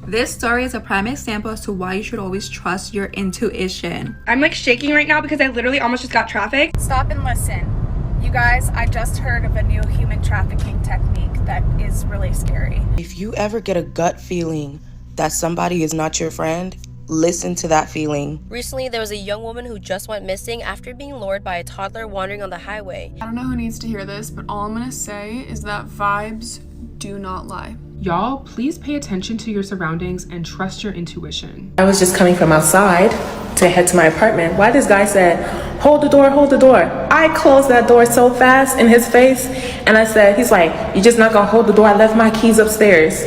This story is a prime example as to why you should always trust your intuition. I'm like shaking right now because I literally almost just got trafficked. Stop and listen. You guys, I just heard of a new human trafficking technique that is really scary. If you ever get a gut feeling that somebody is not your friend, listen to that feeling. Recently, there was a young woman who just went missing after being lured by a toddler wandering on the highway. I don't know who needs to hear this, but all I'm gonna say is that vibes do not lie. Y'all, please pay attention to your surroundings and trust your intuition. I was just coming from outside to head to my apartment. Why this guy said, hold the door, hold the door. I closed that door so fast in his face, and I said, he's like, you just not gonna hold the door? I left my keys upstairs.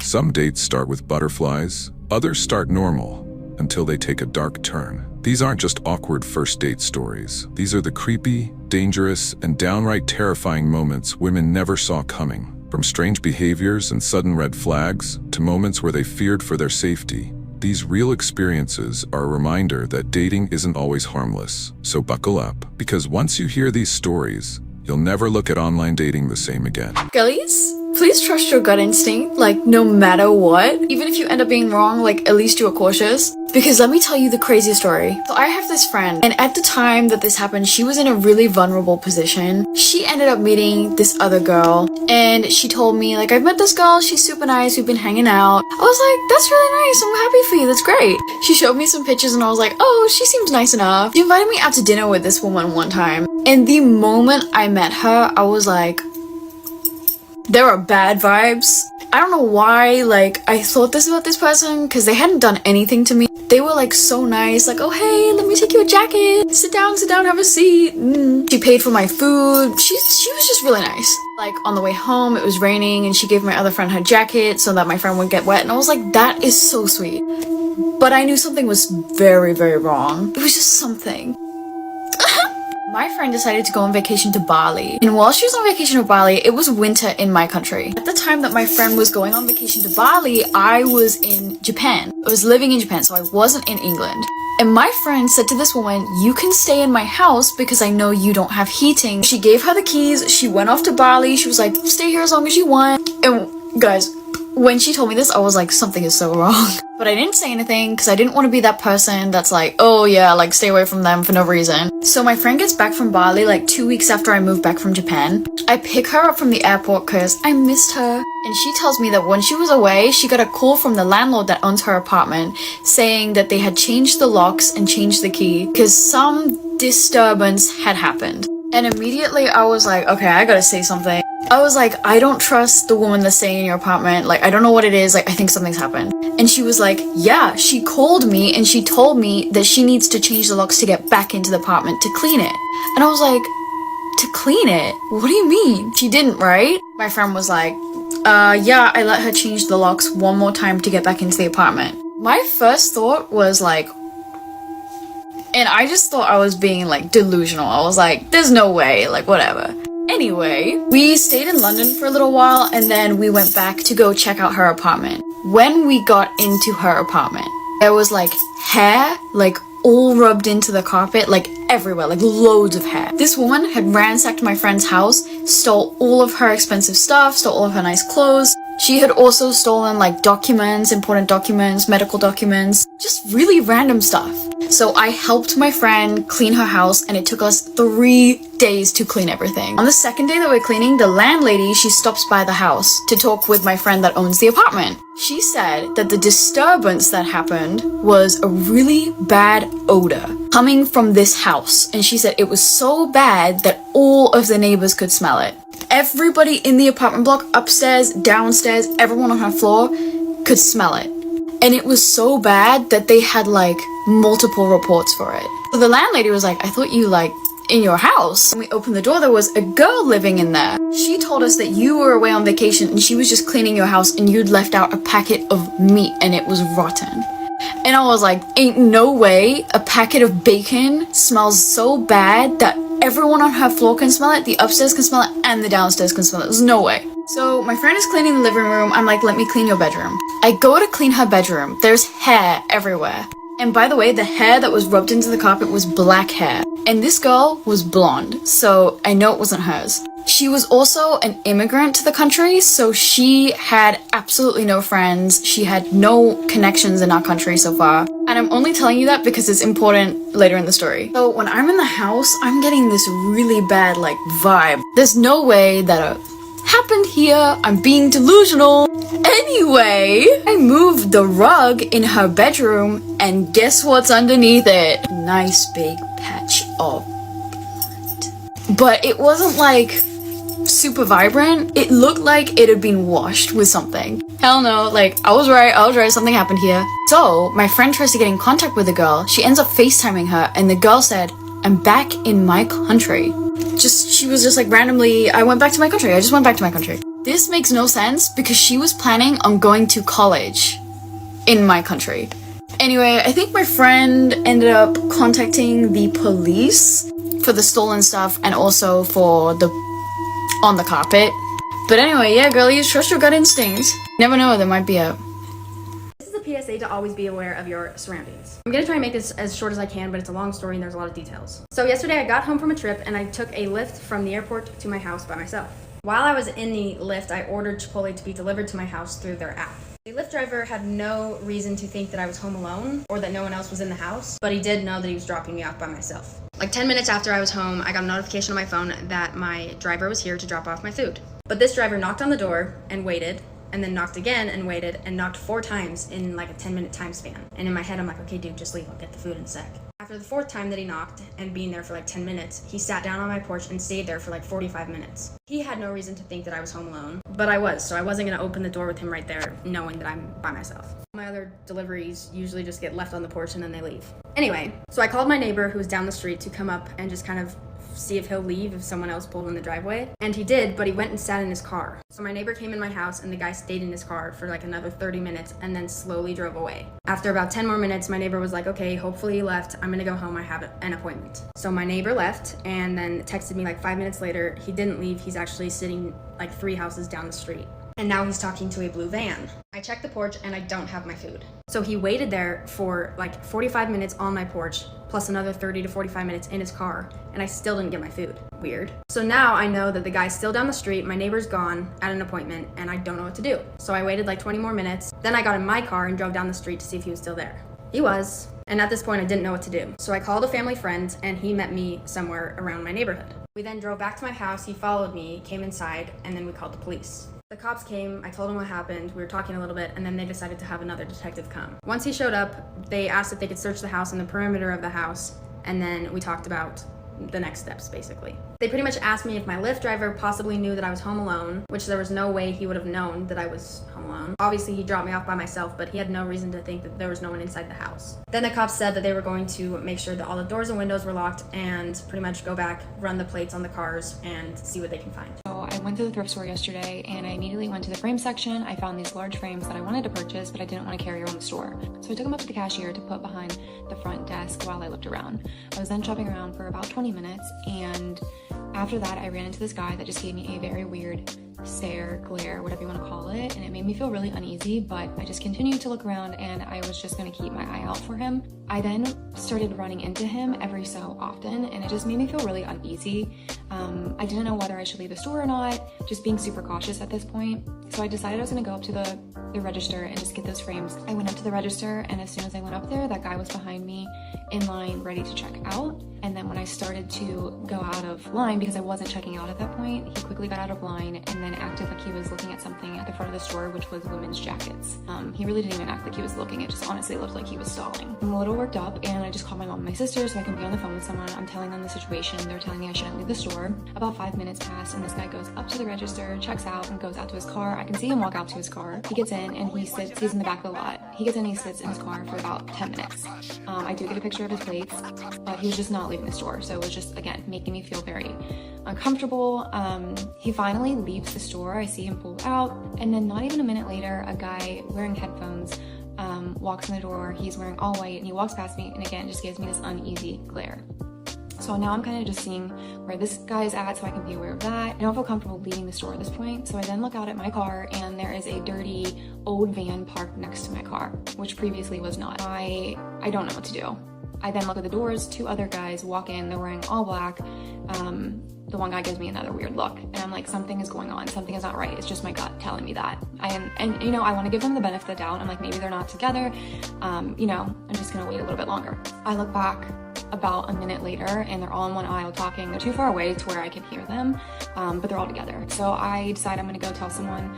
Some dates start with butterflies, others start normal, until they take a dark turn. These aren't just awkward first date stories. These are the creepy, dangerous, and downright terrifying moments women never saw coming. From strange behaviors and sudden red flags, to moments where they feared for their safety. These real experiences are a reminder that dating isn't always harmless. So buckle up, because once you hear these stories, you'll never look at online dating the same again. Girlies, please trust your gut instinct, like no matter what. Even if you end up being wrong, like at least you are cautious. Because let me tell you the crazy story. So I have this friend, and at the time that this happened, she was in a really vulnerable position. She ended up meeting this other girl, and she told me, like, I've met this girl, she's super nice, we've been hanging out. I was like, that's really nice, I'm happy for you, that's great. She showed me some pictures, and I was like, oh, she seems nice enough. She invited me out to dinner with this woman one time, and the moment I met her, I was like, there are bad vibes. I don't know why, like, I thought this about this person because they hadn't done anything to me. They were like so nice, like, oh hey, let me take you a jacket. Sit down, have a seat. She paid for my food. She was just really nice. Like on the way home, it was raining and she gave my other friend her jacket so that my friend wouldn't get wet. And I was like, that is so sweet. But I knew something was very, very wrong. It was just something. My friend decided to go on vacation to Bali. And while she was on vacation to Bali, it was winter in my country. At the time that my friend was going on vacation to Bali, I was in Japan. I was living in Japan, so I wasn't in England. And my friend said to this woman, you can stay in my house because I know you don't have heating. She gave her the keys. She went off to Bali. She was like, stay here as long as you want. And guys, when she told me this, I was like, something is so wrong. But I didn't say anything because I didn't want to be that person that's like, oh yeah, like stay away from them for no reason. So my friend gets back from Bali like 2 weeks after I moved back from Japan. I pick her up from the airport because I missed her. And she tells me that when she was away, she got a call from the landlord that owns her apartment saying that they had changed the locks and changed the key because some disturbance had happened. And immediately I was like, okay, I gotta say something. I was like, I don't trust the woman that's staying in your apartment. Like, I don't know what it is. Like, I think something's happened. And she was like, yeah, she called me and she told me that she needs to change the locks to get back into the apartment to clean it. And I was like, to clean it? What do you mean? She didn't, right? My friend was like, yeah, I let her change the locks one more time to get back into the apartment. My first thought was like, and I just thought I was being like delusional. I was like, there's no way, like whatever. Anyway, we stayed in London for a little while and then we went back to go check out her apartment. When we got into her apartment, there was like hair, like all rubbed into the carpet, like everywhere, like loads of hair. This woman had ransacked my friend's house, stole all of her expensive stuff, stole all of her nice clothes. She had also stolen like documents, important documents, medical documents, just really random stuff. So I helped my friend clean her house and it took us 3 days to clean everything. On the second day that we're cleaning, the landlady, she stops by the house to talk with my friend that owns the apartment. She said that the disturbance that happened was a really bad odor coming from this house. And she said it was so bad that all of the neighbors could smell it. Everybody in the apartment block, upstairs, downstairs, everyone on her floor could smell it. And it was so bad that they had like multiple reports for it. So the landlady was like, I thought you like in your house. When we opened the door, there was a girl living in there. She told us that you were away on vacation and she was just cleaning your house and you'd left out a packet of meat and it was rotten. And I was like, ain't no way a packet of bacon smells so bad that everyone on her floor can smell it, the upstairs can smell it, and the downstairs can smell it. There's no way. So my friend is cleaning the living room. I'm like, let me clean your bedroom. I go to clean her bedroom. There's hair everywhere. And by the way, the hair that was rubbed into the carpet was black hair. And this girl was blonde, so I know it wasn't hers. She was also an immigrant to the country, so she had absolutely no friends. She had no connections in our country so far. And I'm only telling you that because it's important later in the story. So when I'm in the house, I'm getting this really bad, like, vibe. There's no way that happened here. I'm being delusional. Anyway, I moved the rug in her bedroom, and guess what's underneath it? Nice big patch of blood. But it wasn't like super vibrant. It looked like it had been washed with something. Hell no, like, I was right, something happened here. So my friend tries to get in contact with the girl. She ends up FaceTiming her, and the girl said, I'm back in my country. She was just like randomly, I went back to my country. I just went back to my country. This makes no sense because she was planning on going to college in my country. Anyway, I think my friend ended up contacting the police for the stolen stuff and also for the on the carpet. But anyway, yeah, girlies, trust your gut instincts. Never know, there might be a... This is a PSA to always be aware of your surroundings. I'm gonna try and make this as short as I can, but it's a long story and there's a lot of details. So yesterday I got home from a trip and I took a Lyft from the airport to my house by myself. While I was in the Lyft, I ordered Chipotle to be delivered to my house through their app. The Lyft driver had no reason to think that I was home alone or that no one else was in the house, but he did know that he was dropping me off by myself. Like 10 minutes after I was home, I got a notification on my phone that my driver was here to drop off my food. But this driver knocked on the door and waited, and then knocked again and waited, and knocked 4 times in like a 10-minute time span. And in my head, I'm like, okay, dude, just leave. I'll get the food in a sec. After the 4th time that he knocked and being there for like 10 minutes, he sat down on my porch and stayed there for like 45 minutes. He had no reason to think that I was home alone, but I was, so I wasn't gonna open the door with him right there, knowing that I'm by myself. My other deliveries usually just get left on the porch and then they leave. Anyway, so I called my neighbor who was down the street to come up and just kind of see if he'll leave if someone else pulled in the driveway. And he did, but he went and sat in his car. So my neighbor came in my house and the guy stayed in his car for like another 30 minutes and then slowly drove away. After about 10 more minutes, my neighbor was like, okay, hopefully he left. I'm gonna go home, I have an appointment. So my neighbor left and then texted me like 5 minutes later. He didn't leave, he's actually sitting like 3 houses down the street. And now he's talking to a blue van. I checked the porch and I don't have my food. So he waited there for like 45 minutes on my porch, plus another 30 to 45 minutes in his car, and I still didn't get my food. Weird. So now I know that the guy's still down the street, my neighbor's gone at an appointment, and I don't know what to do. So I waited like 20 more minutes, then I got in my car and drove down the street to see if he was still there. He was, and at this point I didn't know what to do. So I called a family friend and he met me somewhere around my neighborhood. We then drove back to my house, he followed me, came inside, and then we called the police. The cops came, I told them what happened, we were talking a little bit, and then they decided to have another detective come. Once he showed up, they asked if they could search the house and the perimeter of the house, and then we talked about the next steps, basically. They pretty much asked me if my Lyft driver possibly knew that I was home alone, which there was no way he would have known that I was home alone. Obviously, he dropped me off by myself, but he had no reason to think that there was no one inside the house. Then the cops said that they were going to make sure that all the doors and windows were locked and pretty much go back, run the plates on the cars, and see what they can find. So I went to the thrift store yesterday and I immediately went to the frame section. I found these large frames that I wanted to purchase, but I didn't want to carry around the store. So I took them up to the cashier to put behind the front desk while I looked around. I was then shopping around for about 20 minutes, and after that I ran into this guy that just gave me a very weird stare, glare, whatever you want to call it, and it made me feel really uneasy, but I just continued to look around and I was just going to keep my eye out for him. I then started running into him every so often and it just made me feel really uneasy. I didn't know whether I should leave the store or not, just being super cautious at this point. So I decided I was going to go up to the register and just get those frames. I went up to the register and as soon as I went up there, that guy was behind me in line ready to check out. And then when I started to go out of line, because I wasn't checking out at that point, he quickly got out of line and then acted like he was looking at something at the front of the store, which was women's jackets. He really didn't even act like he was looking. It just honestly looked like he was stalling. I'm a little worked up and I just called my mom and my sister so I can be on the phone with someone. I'm telling them the situation. They're telling me I shouldn't leave the store. About 5 minutes passed and this guy goes up to the register, checks out, and goes out to his car. I can see him walk out to his car. He gets in and he sits, he's in the back of the lot. He gets in and he sits in his car for about 10 minutes. I do get a picture of his plates, but he was just not leaving the store. So it was just, again, making me feel very uncomfortable. He finally leaves the store. I see him pull out, and then not even a minute later, a guy wearing headphones walks in the door. He's wearing all white and he walks past me and again just gives me this uneasy glare. So now I'm kind of just seeing where this guy is at so I can be aware of that. I don't feel comfortable leaving the store at this point. So I then look out at my car and there is a dirty old van parked next to my car, which previously was not. I don't know what to do. I then look at the doors, 2 other guys walk in, they're wearing all black. the one guy gives me another weird look, and I'm like, something is going on, something is not right. It's just my gut telling me that. And you know, I want to give them the benefit of the doubt. I'm like, maybe they're not together. You know, I'm just gonna wait a little bit longer. I look back about a minute later and they're all in one aisle talking. They're too far away to where I can hear them, but they're all together. So I decide I'm gonna go tell someone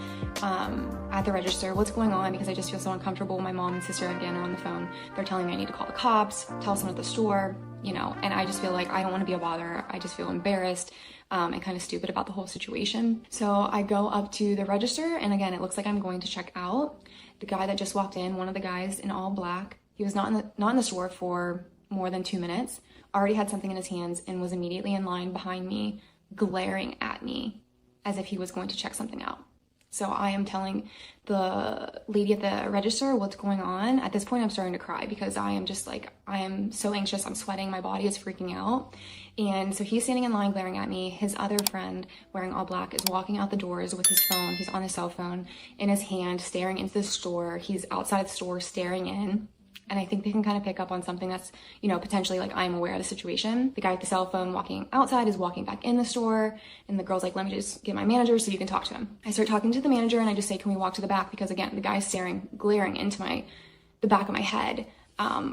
at the register what's going on, because I just feel so uncomfortable. My mom and sister again are on the phone. They're telling me I need to call the cops, tell someone at the store, you know, and I just feel like I don't want to be a bother. I just feel embarrassed and kind of stupid about the whole situation. So I go up to the register, and again, it looks like I'm going to check out. The guy that just walked in, one of the guys in all black, he was not in the store for more than 2 minutes, already had something in his hands and was immediately in line behind me, glaring at me as if he was going to check something out. So I am telling the lady at the register what's going on. At this point, I'm starting to cry because I am just like, I am so anxious. I'm sweating. My body is freaking out. And so he's standing in line glaring at me. His other friend wearing all black is walking out the doors with his phone. He's on his cell phone in his hand, staring into the store. He's outside the store staring in. And I think they can kind of pick up on something that's, you know, potentially like I'm aware of the situation. The guy with the cell phone walking outside is walking back in the store. And the girl's like, let me just get my manager so you can talk to him. I start talking to the manager and I just say, can we walk to the back? Because again, the guy's glaring into the back of my head,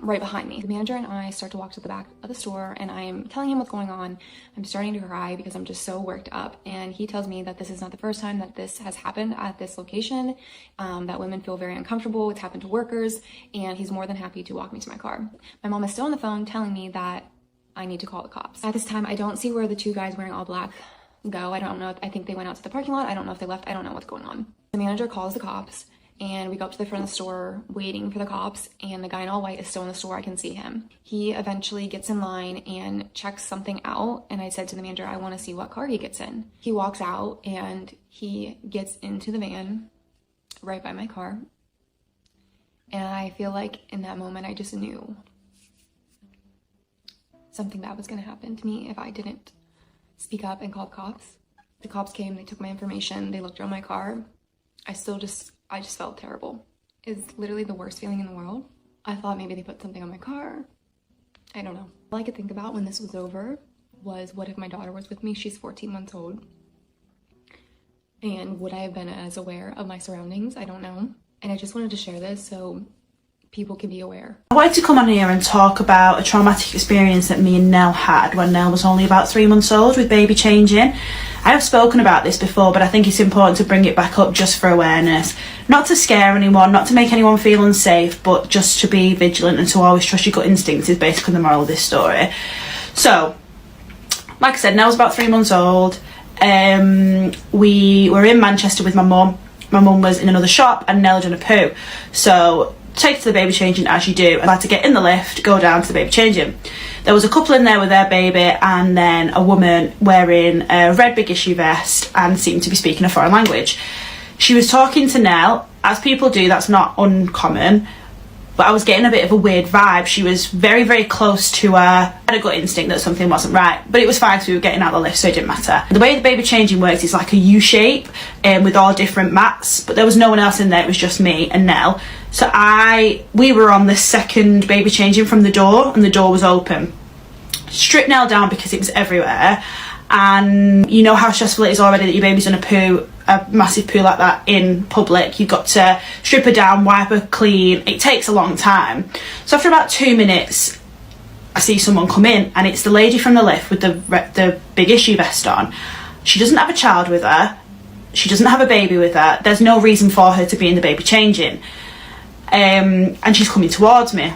right behind me. The manager and I start to walk to the back of the store and I'm telling him what's going on. I'm starting to cry because I'm just so worked up. And he tells me that this is not the first time that this has happened at this location, that women feel very uncomfortable. It's happened to workers, and he's more than happy to walk me to my car. My mom is still on the phone telling me that I need to call the cops. At this time, I don't see where the two guys wearing all black go. I don't know. I think they went out to the parking lot. I don't know if they left. I don't know what's going on. The manager calls the cops. And we go up to the front of the store waiting for the cops, and the guy in all white is still in the store. I can see him. He eventually gets in line and checks something out, and I said to the manager, I want to see what car he gets in. He walks out and he gets into the van right by my car. And I feel like in that moment I just knew something bad was going to happen to me if I didn't speak up and call the cops. The cops came, they took my information, they looked around my car. I just felt terrible. It's literally the worst feeling in the world. I thought maybe they put something on my car. I don't know. All I could think about when this was over was, what if my daughter was with me? She's 14 months old. And would I have been as aware of my surroundings? I don't know. And I just wanted to share this so people can be aware. I wanted to come on here and talk about a traumatic experience that me and Nell had when Nell was only about 3 months old with baby changing. I have spoken about this before, but I think it's important to bring it back up just for awareness. Not to scare anyone, not to make anyone feel unsafe, but just to be vigilant and to always trust your gut instincts is basically the moral of this story. So, like I said, Nell was about 3 months old. We were in Manchester with my mum. My mum was in another shop and Nell had done a poo. So, take her to the baby changing as you do. I had to get in the lift, go down to the baby changing. There was a couple in there with their baby and then a woman wearing a red big issue vest and seemed to be speaking a foreign language. She was talking to Nell, as people do, that's not uncommon, but I was getting a bit of a weird vibe. She was very, very close to her. I had a gut instinct that something wasn't right, but it was fine because we were getting out of the lift, so it didn't matter. The way the baby changing works is like a U shape with all different mats, but there was no one else in there. It was just me and Nell. So we were on the second baby changing from the door, and the door was open. Stripped Nell down because it was everywhere, and you know how stressful it is already that your baby's done a massive poo like that in public. You've got to strip her down, wipe her clean. It takes a long time. So after about 2 minutes, I see someone come in, and it's the lady from the lift with the big issue vest on. She doesn't have a child with her. She doesn't have a baby with her. There's no reason for her to be in the baby changing. And she's coming towards me.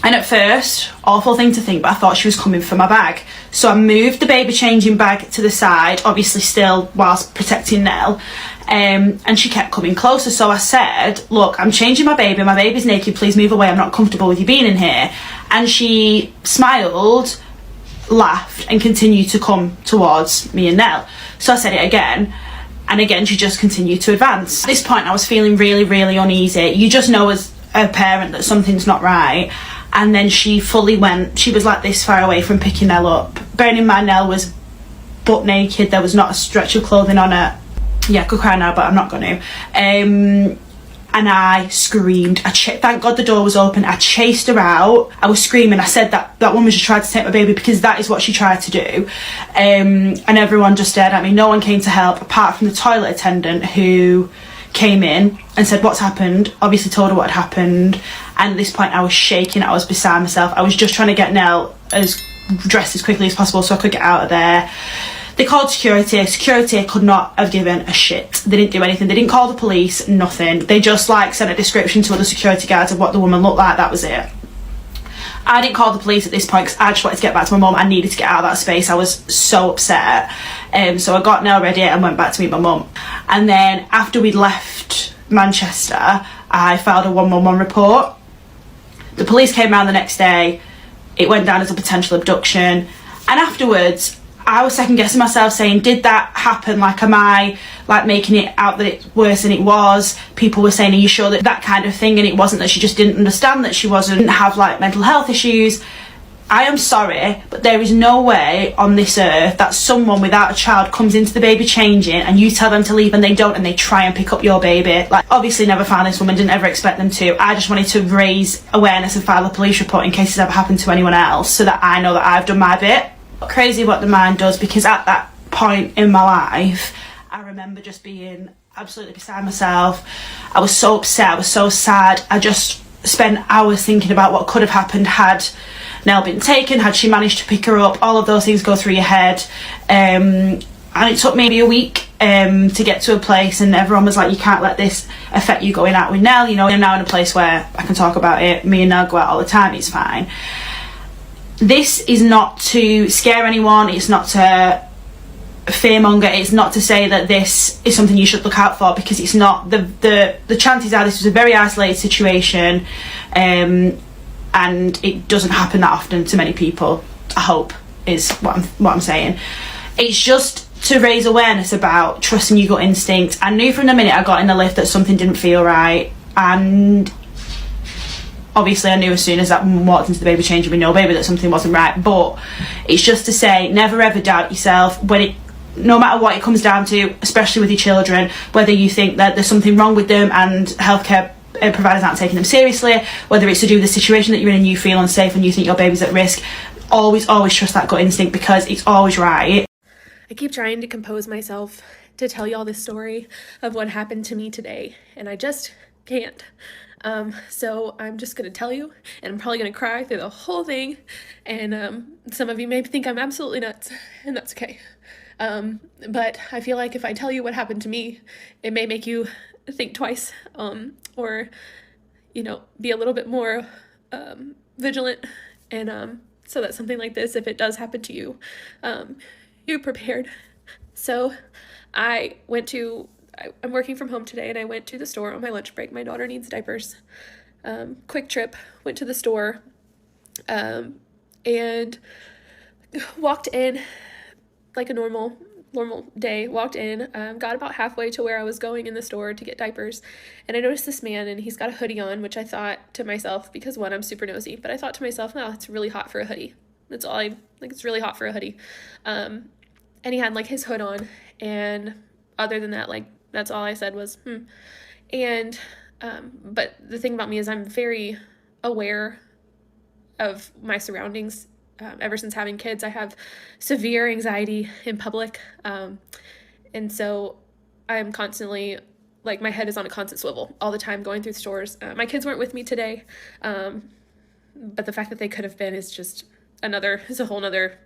And at first, awful thing to think, but I thought she was coming for my bag. So I moved the baby changing bag to the side, obviously still whilst protecting Nell, and she kept coming closer. So I said, look, I'm changing my baby's naked, please move away, I'm not comfortable with you being in here. And she smiled, laughed, and continued to come towards me and Nell. So I said it again, and again she just continued to advance. At this point I was feeling really, really uneasy. You just know as a parent that something's not right. And then she fully went, she was like this far away from picking Nell up. Bearing in mind Nell was butt naked, there was not a stretch of clothing on her. Yeah, I could cry now, but I'm not going to. And and I screamed. Thank God the door was open. I chased her out. I was screaming. I said that woman just tried to take my baby, because that is what she tried to do. And everyone just stared at me. No one came to help apart from the toilet attendant, who came in and said, what's happened? Obviously told her what had happened. And at this point I was shaking. I was beside myself. I was just trying to get Nell dressed as quickly as possible so I could get out of there. They called security. Security could not have given a shit. They didn't do anything. They didn't call the police, nothing. They just like sent a description to other security guards of what the woman looked like. That was it. I didn't call the police at this point because I just wanted to get back to my mum. I needed to get out of that space. I was so upset. So I got Nell ready and went back to meet my mum. And then after we'd left Manchester, I filed a 111 report. The police came around the next day. It went down as a potential abduction. And afterwards, I was second guessing myself, saying, did that happen? Like, am I like making it out that it's worse than it was? People were saying, are you sure that kind of thing? And it wasn't, that she just didn't understand, that she didn't have like mental health issues. I am sorry, but there is no way on this earth that someone without a child comes into the baby changing and you tell them to leave and they don't, and they try and pick up your baby. Like, obviously never found this woman, didn't ever expect them to. I just wanted to raise awareness and file a police report in case it's ever happened to anyone else, so that I know that I've done my bit. Crazy what the mind does, because at that point in my life I remember just being absolutely beside myself. I was so upset, I was so sad. I just spent hours thinking about what could have happened had Nell been taken, had she managed to pick her up. All of those things go through your head, and it took maybe a week to get to a place, and everyone was like, you can't let this affect you going out with Nell. You know, I'm now in a place where I can talk about it. Me and Nell go out all the time, it's fine. This is not to scare anyone, it's not to fearmonger, it's not to say that this is something you should look out for, because it's not. The chances are this was a very isolated situation, and it doesn't happen that often to many people, I hope, is what I'm saying. It's just to raise awareness about trusting your gut instinct. I knew from the minute I got in the lift that something didn't feel right, and obviously I knew as soon as that woman walked into the baby change with no baby that something wasn't right. But it's just to say, never ever doubt yourself no matter what it comes down to, especially with your children, whether you think that there's something wrong with them and healthcare providers aren't taking them seriously, whether it's to do with the situation that you're in and you feel unsafe and you think your baby's at risk, always trust that gut instinct, because it's always right. I keep trying to compose myself to tell y'all this story of what happened to me today, and I just can't. So I'm just gonna tell you, and I'm probably gonna cry through the whole thing, and some of you may think I'm absolutely nuts, and that's okay. But I feel like if I tell you what happened to me, it may make you think twice, or, you know, be a little bit more vigilant, and so that something like this, if it does happen to you, you're prepared. So I'm working from home today, and I went to the store on my lunch break. My daughter needs diapers. Quick trip, went to the store, and walked in like a normal day, walked in, got about halfway to where I was going in the store to get diapers, and I noticed this man, and he's got a hoodie on, which I thought to myself, because one, I'm super nosy, but I thought to myself, wow, it's really hot for a hoodie. That's all it's really hot for a hoodie. And he had like his hood on, and other than that, like, that's all I said was, And, but the thing about me is I'm very aware of my surroundings. Ever since having kids, I have severe anxiety in public. And so I'm constantly, like, my head is on a constant swivel all the time going through stores. My kids weren't with me today. But the fact that they could have been is just is a whole nother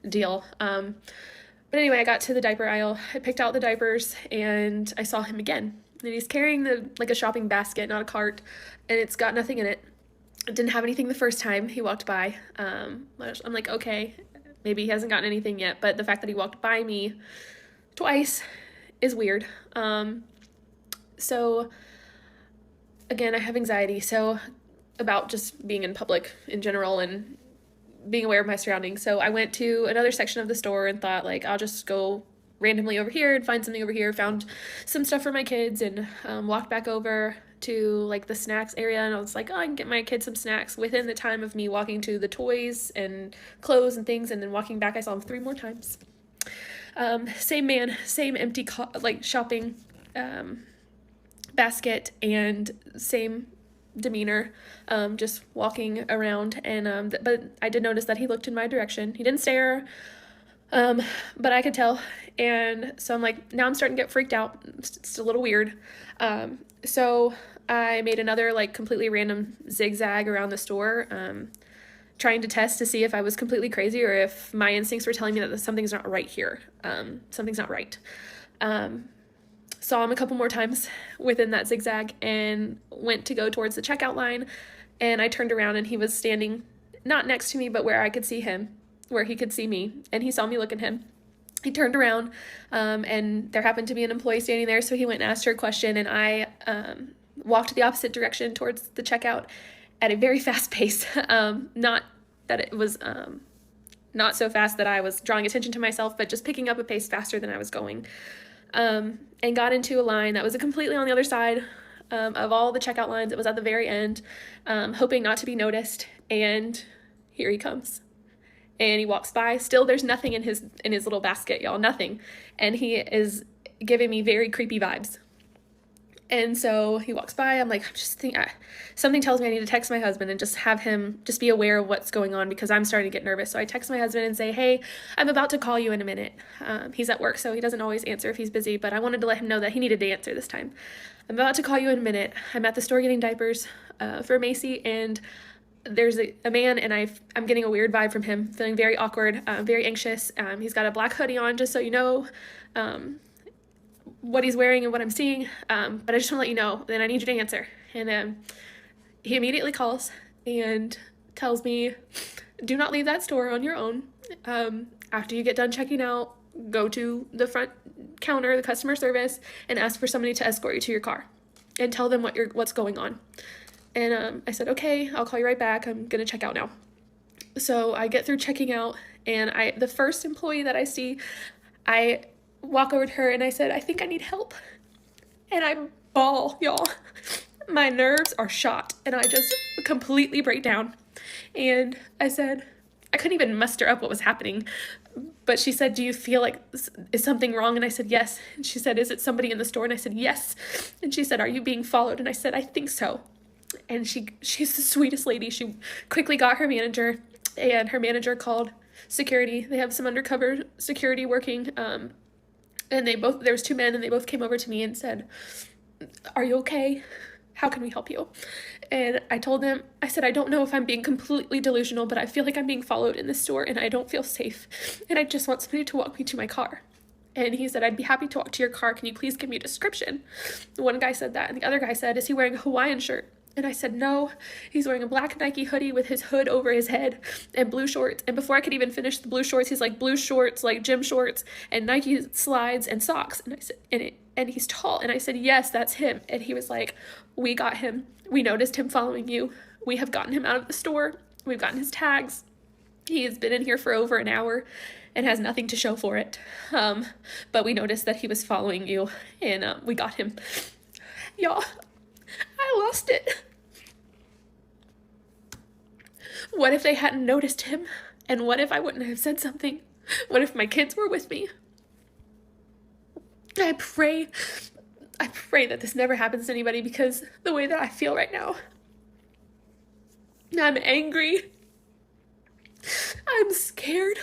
deal. But anyway, I got to the diaper aisle, I picked out the diapers, and I saw him again. And he's carrying a shopping basket, not a cart, and it's got nothing in it. It didn't have anything the first time he walked by. I'm like, okay, maybe he hasn't gotten anything yet, but the fact that he walked by me twice is weird. So again, I have anxiety, so about just being in public in general and being aware of my surroundings. So I went to another section of the store and thought, like, I'll just go randomly over here and find something over here, found some stuff for my kids, and walked back over to like the snacks area, and I was like, oh, I can get my kids some snacks within the time of me walking to the toys and clothes and things, and then walking back. I saw him 3 more times. Same man, same empty shopping basket and same demeanor, just walking around. And but I did notice that he looked in my direction. He didn't stare, but I could tell. And so I'm like, now I'm starting to get freaked out. It's a little weird. So I made another like completely random zigzag around the store, trying to test to see if I was completely crazy or if my instincts were telling me that something's not right here. Something's not right. Saw him a couple more times within that zigzag and went to go towards the checkout line. And I turned around and he was standing not next to me, but where I could see him, where he could see me. And he saw me look at him. He turned around, and there happened to be an employee standing there. So he went and asked her a question, and I walked the opposite direction towards the checkout at a very fast pace. Not that it was not so fast that I was drawing attention to myself, but just picking up a pace faster than I was going. And got into a line that was completely on the other side of all the checkout lines. It was at the very end, hoping not to be noticed. And here he comes. And he walks by. Still, there's nothing in his little basket, y'all. Nothing. And he is giving me very creepy vibes. And so he walks by. I'm like, I'm just thinking, something tells me I need to text my husband and just have him just be aware of what's going on because I'm starting to get nervous. So I text my husband and say, hey, I'm about to call you in a minute. He's at work, so he doesn't always answer if he's busy, but I wanted to let him know that he needed to answer this time. I'm about to call you in a minute. I'm at the store getting diapers for Macy, and there's a man, and I'm getting a weird vibe from him, feeling very awkward, very anxious. He's got a black hoodie on, just so you know. What he's wearing and what I'm seeing, but I just want to let you know, and I need you to answer. And he immediately calls and tells me, do not leave that store on your own. After you get done checking out, go to the front counter, the customer service, and ask for somebody to escort you to your car and tell them what's going on. And I said, okay, I'll call you right back. I'm gonna check out now. So I get through checking out, and the first employee that I see, I walk over to her and I said, I think I need help. And I bawl, y'all. My nerves are shot and I just completely break down. And I said, I couldn't even muster up what was happening. But she said, do you feel like, is something wrong? And I said, yes. And she said, is it somebody in the store? And I said, yes. And she said, are you being followed? And I said, I think so. And she's the sweetest lady. She quickly got her manager, and her manager called security. They have some undercover security working, and there was two men, and they both came over to me and said, are you okay? How can we help you? And I told them, I said, I don't know if I'm being completely delusional, but I feel like I'm being followed in this store and I don't feel safe. And I just want somebody to walk me to my car. And he said, I'd be happy to walk to your car. Can you please give me a description? One guy said that, and the other guy said, is he wearing a Hawaiian shirt? And I said, no, he's wearing a black Nike hoodie with his hood over his head and blue shorts. And before I could even finish the blue shorts, he's like, blue shorts, like gym shorts and Nike slides and socks. And I said, and he's tall. And I said, yes, that's him. And he was like, we got him. We noticed him following you. We have gotten him out of the store. We've gotten his tags. He has been in here for over an hour and has nothing to show for it. But we noticed that he was following you, and we got him. Y'all, I lost it. What if they hadn't noticed him? And what if I wouldn't have said something? What if my kids were with me? I pray that this never happens to anybody, because the way that I feel right now, I'm angry. I'm scared.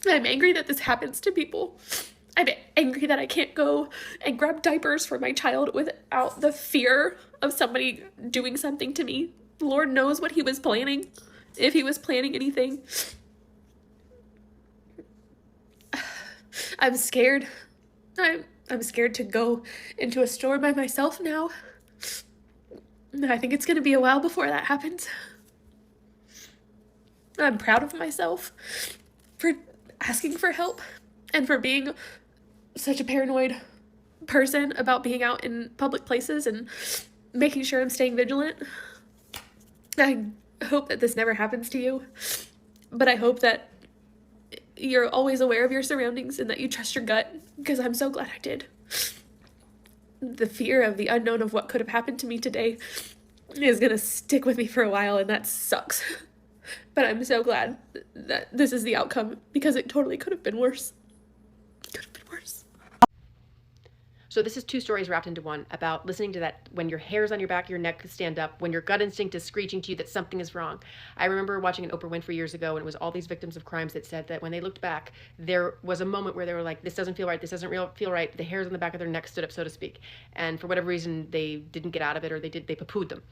I'm angry that this happens to people. I'm angry that I can't go and grab diapers for my child without the fear of somebody doing something to me. Lord knows what he was planning, if he was planning anything. I'm scared. I'm scared to go into a store by myself now. I think it's going to be a while before that happens. I'm proud of myself for asking for help and for being such a paranoid person about being out in public places and making sure I'm staying vigilant. I hope that this never happens to you, but I hope that you're always aware of your surroundings and that you trust your gut, because I'm so glad I did. The fear of the unknown of what could have happened to me today is going to stick with me for a while, and that sucks. But I'm so glad that this is the outcome, because it totally could have been worse. So this is two stories wrapped into one about listening to that when your hairs on your back of your neck stand up, when your gut instinct is screeching to you that something is wrong. I remember watching an Oprah Winfrey years ago, and it was all these victims of crimes that said that when they looked back, there was a moment where they were like, this doesn't feel right, this doesn't feel right. The hairs on the back of their neck stood up, so to speak. And for whatever reason, they didn't get out of it, or they poo-pooed them.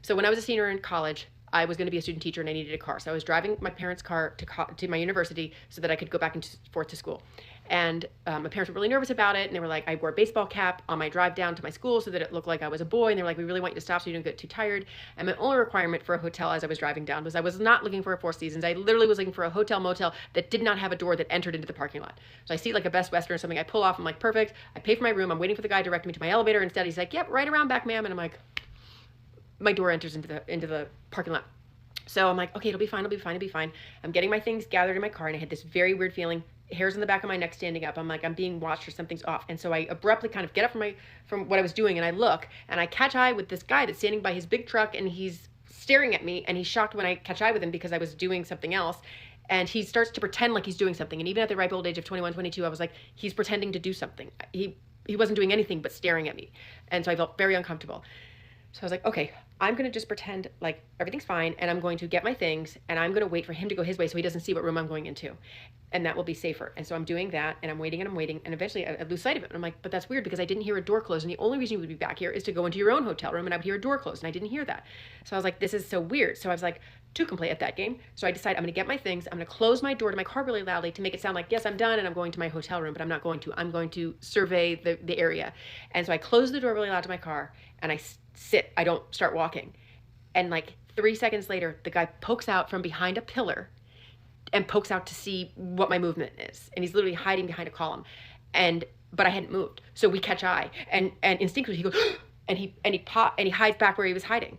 So when I was a senior in college, I was going to be a student teacher and I needed a car. So I was driving my parents' car to my university so that I could go back and forth to school. And my parents were really nervous about it. And they were like, I wore a baseball cap on my drive down to my school so that it looked like I was a boy. And they were like, we really want you to stop so you don't get too tired. And my only requirement for a hotel as I was driving down was I was not looking for a Four Seasons. I literally was looking for a hotel motel that did not have a door that entered into the parking lot. So I see like a Best Western or something. I pull off. I'm like, perfect. I pay for my room. I'm waiting for the guy to direct me to my elevator. Instead, he's like, yep, right around back, ma'am. And I'm like, my door enters into the parking lot. So I'm like, okay, it'll be fine. I'm getting my things gathered in my car, and I had this very weird feeling, hairs on the back of my neck standing up. I'm like, I'm being watched or something's off. And so I abruptly kind of get up from what I was doing, and I look, and I catch eye with this guy that's standing by his big truck, and he's staring at me, and he's shocked when I catch eye with him because I was doing something else. And he starts to pretend like he's doing something. And even at the ripe old age of 21, 22, I was like, he's pretending to do something. He wasn't doing anything but staring at me. And so I felt very uncomfortable. So I was like, okay, I'm going to just pretend like everything's fine, and I'm going to get my things, and I'm going to wait for him to go his way so he doesn't see what room I'm going into. And that will be safer. And so I'm doing that, and I'm waiting, and eventually I lose sight of it. And I'm like, but that's weird because I didn't hear a door close, and the only reason you would be back here is to go into your own hotel room, and I would hear a door close, and I didn't hear that. So I was like, this is so weird. So I was like, too can play at that game. So I decided I'm going to get my things, I'm going to close my door to my car really loudly to make it sound like, yes, I'm done, and I'm going to my hotel room, but I'm not going to. I'm going to survey the area. And so I close the door really loud to my car, and I sit. I don't start walking. And like 3 seconds later, the guy pokes out from behind a pillar and pokes out to see what my movement is. And he's literally hiding behind a column. But I hadn't moved. So we catch eye. And instinctively he goes, and he hides back where he was hiding.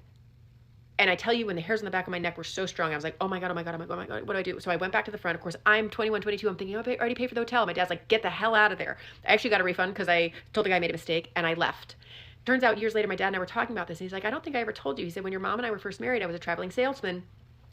And I tell you, when the hairs on the back of my neck were so strong, I was like, oh my God, what do I do? So I went back to the front. Of course, I'm 21, 22. I'm thinking, oh, I already paid for the hotel. My dad's like, get the hell out of there. I actually got a refund because I told the guy I made a mistake, and I left. Turns out years later, my dad and I were talking about this, and he's like, I don't think I ever told you. He said, when your mom and I were first married, I was a traveling salesman, and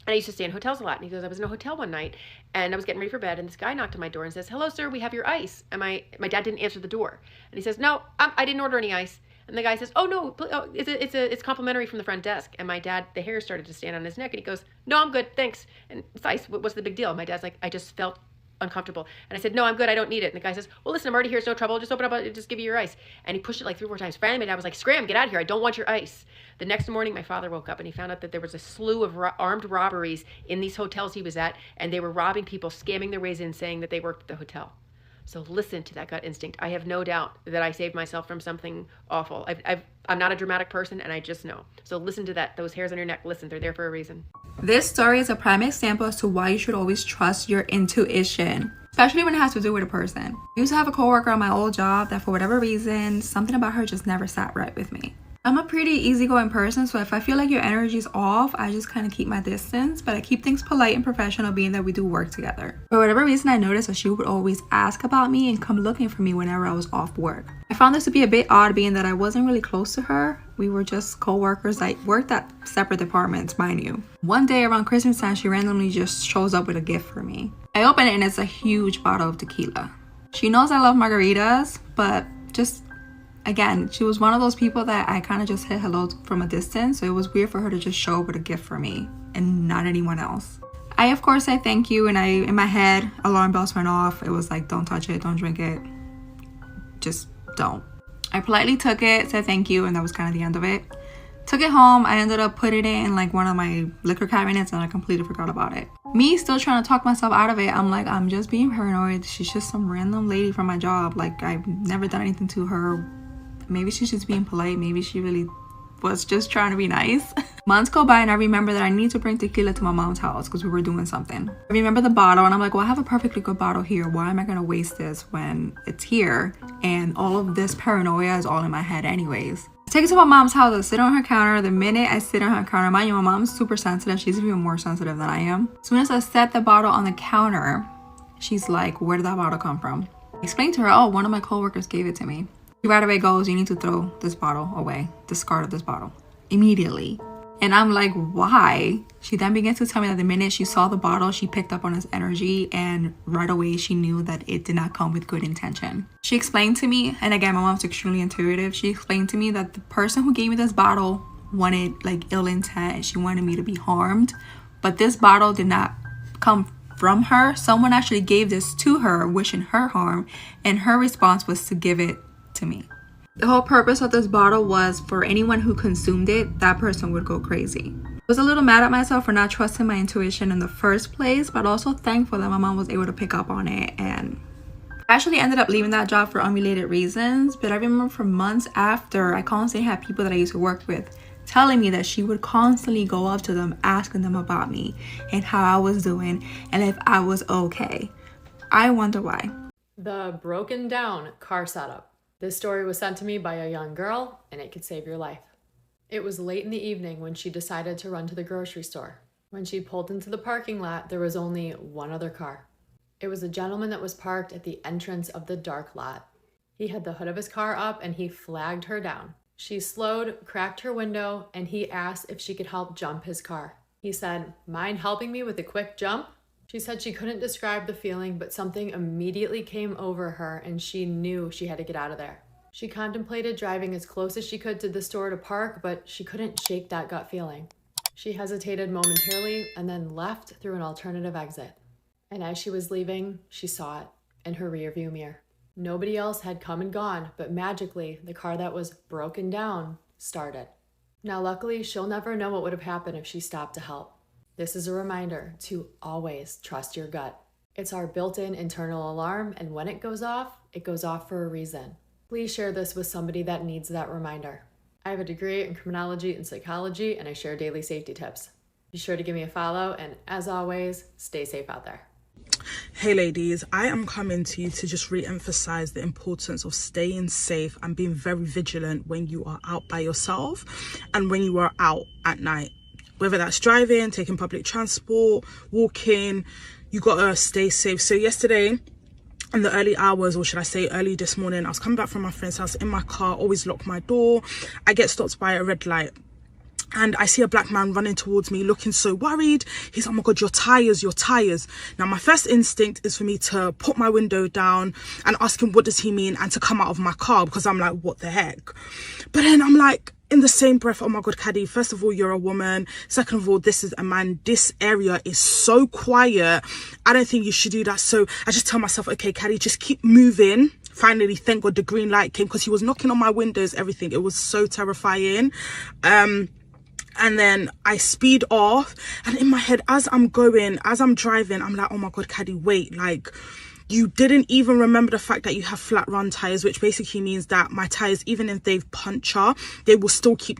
I used to stay in hotels a lot. And he goes, I was in a hotel one night, and I was getting ready for bed, and this guy knocked on my door and says, hello, sir, we have your ice. And my dad didn't answer the door. And he says, no, I didn't order any ice. And the guy says, oh, no, it's complimentary from the front desk. And my dad, the hair started to stand on his neck, and he goes, no, I'm good, thanks. And it's ice. What's the big deal? My dad's like, I just felt uncomfortable. And I said, no, I'm good, I don't need it. And the guy says, well, listen, I'm already here, it's no trouble, just open up, I'll just give you your ice. And he pushed it like 3 or 4 times. Finally, my dad was like, scram, get out of here, I don't want your ice. The next morning, my father woke up and he found out that there was a slew of armed robberies in these hotels he was at, and they were robbing people, scamming their ways in, saying that they worked at the hotel. So listen to that gut instinct. I have no doubt that I saved myself from something awful. I'm not a dramatic person, and I just know. So listen to that. Those hairs on your neck, listen, they're there for a reason. This story is a prime example as to why you should always trust your intuition, especially when it has to do with a person. I used to have a coworker on my old job that for whatever reason, something about her just never sat right with me. I'm a pretty easygoing person, so if I feel like your energy is off, I just kind of keep my distance, but I keep things polite and professional, being that we do work together. For whatever reason, I noticed that she would always ask about me and come looking for me whenever I was off work. I found this to be a bit odd, being that I wasn't really close to her. We were just co-workers that worked at separate departments, mind you. One day around Christmas time, she randomly just shows up with a gift for me. I open it and it's a huge bottle of tequila. She knows I love margaritas, but just again, she was one of those people that I kind of just hit hello from a distance, so it was weird for her to just show up with a gift for me and not anyone else. I, of course, said thank you, and in my head, alarm bells went off. It was like, don't touch it, don't drink it, just don't. I politely took it, said thank you, and that was kind of the end of it. Took it home. I ended up putting it in like one of my liquor cabinets, and I completely forgot about it. Me still trying to talk myself out of it. I'm like, I'm just being paranoid. She's just some random lady from my job. Like, I've never done anything to her. Maybe she's just being polite. Maybe she really was just trying to be nice. Months go by and I remember that I need to bring tequila to my mom's house because we were doing something. I remember the bottle and I'm like, well, I have a perfectly good bottle here. Why am I gonna waste this when it's here? And all of this paranoia is all in my head anyways. I take it to my mom's house, I sit on her counter. The minute I sit on her counter, mind you, my mom's super sensitive. She's even more sensitive than I am. As soon as I set the bottle on the counter, she's like, where did that bottle come from? I explained to her, oh, one of my coworkers gave it to me. She right away goes, you need to throw this bottle away, discard of this bottle immediately. And I'm like, why? She then began to tell me that the minute she saw the bottle, she picked up on his energy, and right away she knew that it did not come with good intention. She explained to me, and again, my mom's extremely intuitive. She explained to me that the person who gave me this bottle wanted like ill intent, and she wanted me to be harmed. But this bottle did not come from her. Someone actually gave this to her, wishing her harm, and her response was to give it to me. The whole purpose of this bottle was for anyone who consumed it, that person would go crazy. I was a little mad at myself for not trusting my intuition in the first place, but also thankful that my mom was able to pick up on it. And I actually ended up leaving that job for unrelated reasons, but I remember for months after, I constantly had people that I used to work with telling me that she would constantly go up to them, asking them about me and how I was doing and if I was okay. I wonder why. The broken down car setup. This story was sent to me by a young girl, and it could save your life. It was late in the evening when she decided to run to the grocery store. When she pulled into the parking lot, there was only one other car. It was a gentleman that was parked at the entrance of the dark lot. He had the hood of his car up and he flagged her down. She slowed, cracked her window, and he asked if she could help jump his car. He said, "Mind helping me with a quick jump?" She said she couldn't describe the feeling, but something immediately came over her and she knew she had to get out of there. She contemplated driving as close as she could to the store to park, but she couldn't shake that gut feeling. She hesitated momentarily and then left through an alternative exit. And as she was leaving, she saw it in her rearview mirror. Nobody else had come and gone, but magically, the car that was broken down started. Now, luckily, she'll never know what would have happened if she stopped to help. This is a reminder to always trust your gut. It's our built-in internal alarm, and when it goes off for a reason. Please share this with somebody that needs that reminder. I have a degree in criminology and psychology, and I share daily safety tips. Be sure to give me a follow, and as always, stay safe out there. Hey ladies, I am coming to you to just re-emphasize the importance of staying safe and being very vigilant when you are out by yourself and when you are out at night. Whether that's driving, taking public transport, walking, you gotta stay safe. So yesterday, in the early hours, or should I say early this morning, I was coming back from my friend's house in my car, always lock my door. I get stopped by a red light. And I see a black man running towards me looking so worried. He's, "Oh my God, your tires, your tires." Now, my first instinct is for me to put my window down and ask him what does he mean and to come out of my car, because I'm like, what the heck? But then I'm like, in the same breath, oh my God, Caddy, first of all, you're a woman. Second of all, this is a man. This area is so quiet. I don't think you should do that. So I just tell myself, okay, Caddy, just keep moving. Finally, thank God the green light came, because he was knocking on my windows, everything. It was so terrifying. And then I speed off, and in my head, as I'm driving, I'm like, oh my God, Caddy, wait, like, you didn't even remember the fact that you have flat run tires, which basically means that my tires, even if they've puncture, they will still keep,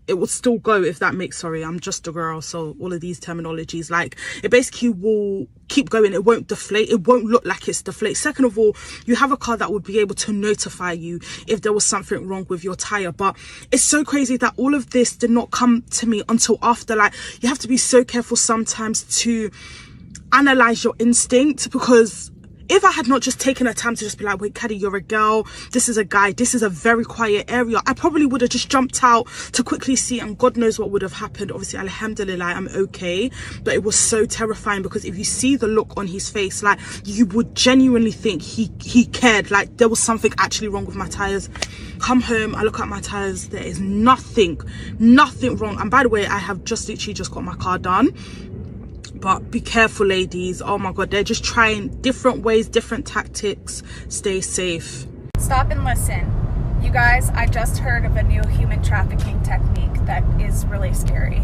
it will still go, if that makes, sorry, I'm just a girl, so all of these terminologies, like, it basically will keep going. It won't deflate. It won't look like it's deflated. Second of all, you have a car that would be able to notify you if there was something wrong with your tire. But it's so crazy that all of this did not come to me until after. Like, you have to be so careful sometimes to analyze your instinct, because if I had not just taken the time to just be like, wait, Caddy, you're a girl, this is a guy, this is a very quiet area, I probably would have just jumped out to quickly see, and God knows what would have happened. Obviously, alhamdulillah, I'm okay, but it was so terrifying, because if you see the look on his face, like, you would genuinely think he cared, like there was something actually wrong with my tires. Come home, I look at my tires, there is nothing wrong. And by the way, I have literally just got my car done. But be careful, ladies. Oh my God, they're just trying different ways, different tactics. Stay safe. Stop and listen. You guys, I just heard of a new human trafficking technique that is really scary.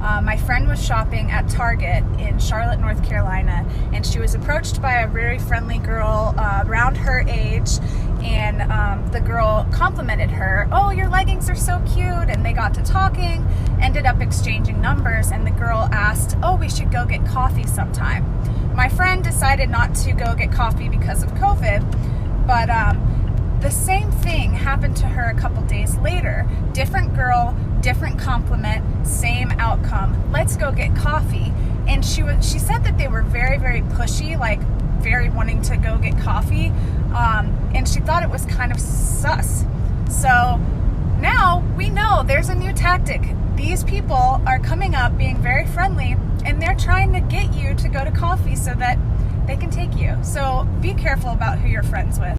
My friend was shopping at Target in Charlotte, North Carolina, and she was approached by a very friendly girl around her age, and the girl complimented her, "Oh, your leggings are so cute," and they got to talking, ended up exchanging numbers, and the girl asked, "Oh, we should go get coffee sometime." My friend decided not to go get coffee because of COVID, but the same thing happened to her a couple days later. Different girl, different compliment, same outcome. Let's go get coffee. And she said that they were very, very pushy, like very wanting to go get coffee. And she thought it was kind of sus. So now we know there's a new tactic. these people are coming up being very friendly, and they're trying to get you to go to coffee so that they can take you. So be careful about who you're friends with.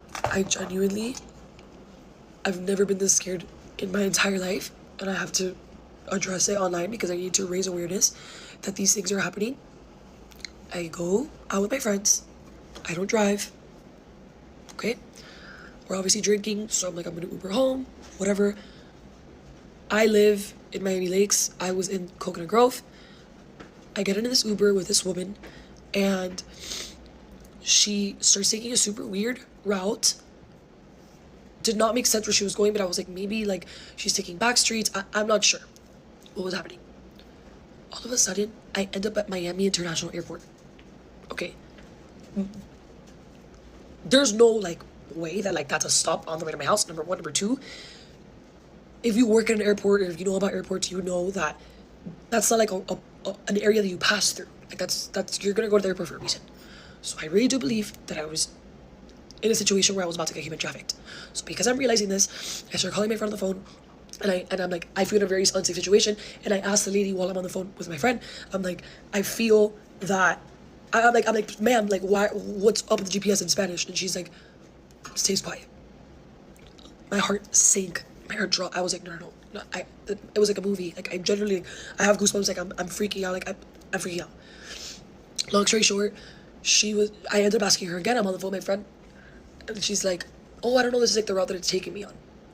I've never been this scared in my entire life, and I have to address it online because I need to raise awareness that these things are happening. I go out with my friends. I don't drive. Okay? We're obviously drinking, so I'm gonna Uber home, whatever. I live in Miami Lakes. I was in Coconut Grove. I get into this Uber with this woman, and she starts taking a super weird route. Did not make sense where she was going, but I was like, maybe she's taking back streets. I'm not sure what was happening. All of a sudden, I end up at Miami International Airport. Okay. There's no way that that's a stop on the way to my house, number one. Number two, if you work at an airport or if you know about airports, you know that that's not an area that you pass through. That's you're gonna go to the airport for a reason. So I really do believe that I was in a situation where I was about to get human trafficked. So because I'm realizing this, I start calling my friend on the phone, and I'm like, I feel in a very unsafe situation. And I asked the lady while I'm on the phone with my friend, I'm like, I feel that I'm like, ma'am, what's up with the GPS in Spanish? And she's like, stay quiet. My heart sank. My heart dropped. I was like, no. It was like a movie. I generally, I have goosebumps. I'm freaking out. I'm freaking out. Long story short, I ended up asking her again. I'm on the phone with my friend, and she's like, oh, I don't know. This is the route that it's taking me on.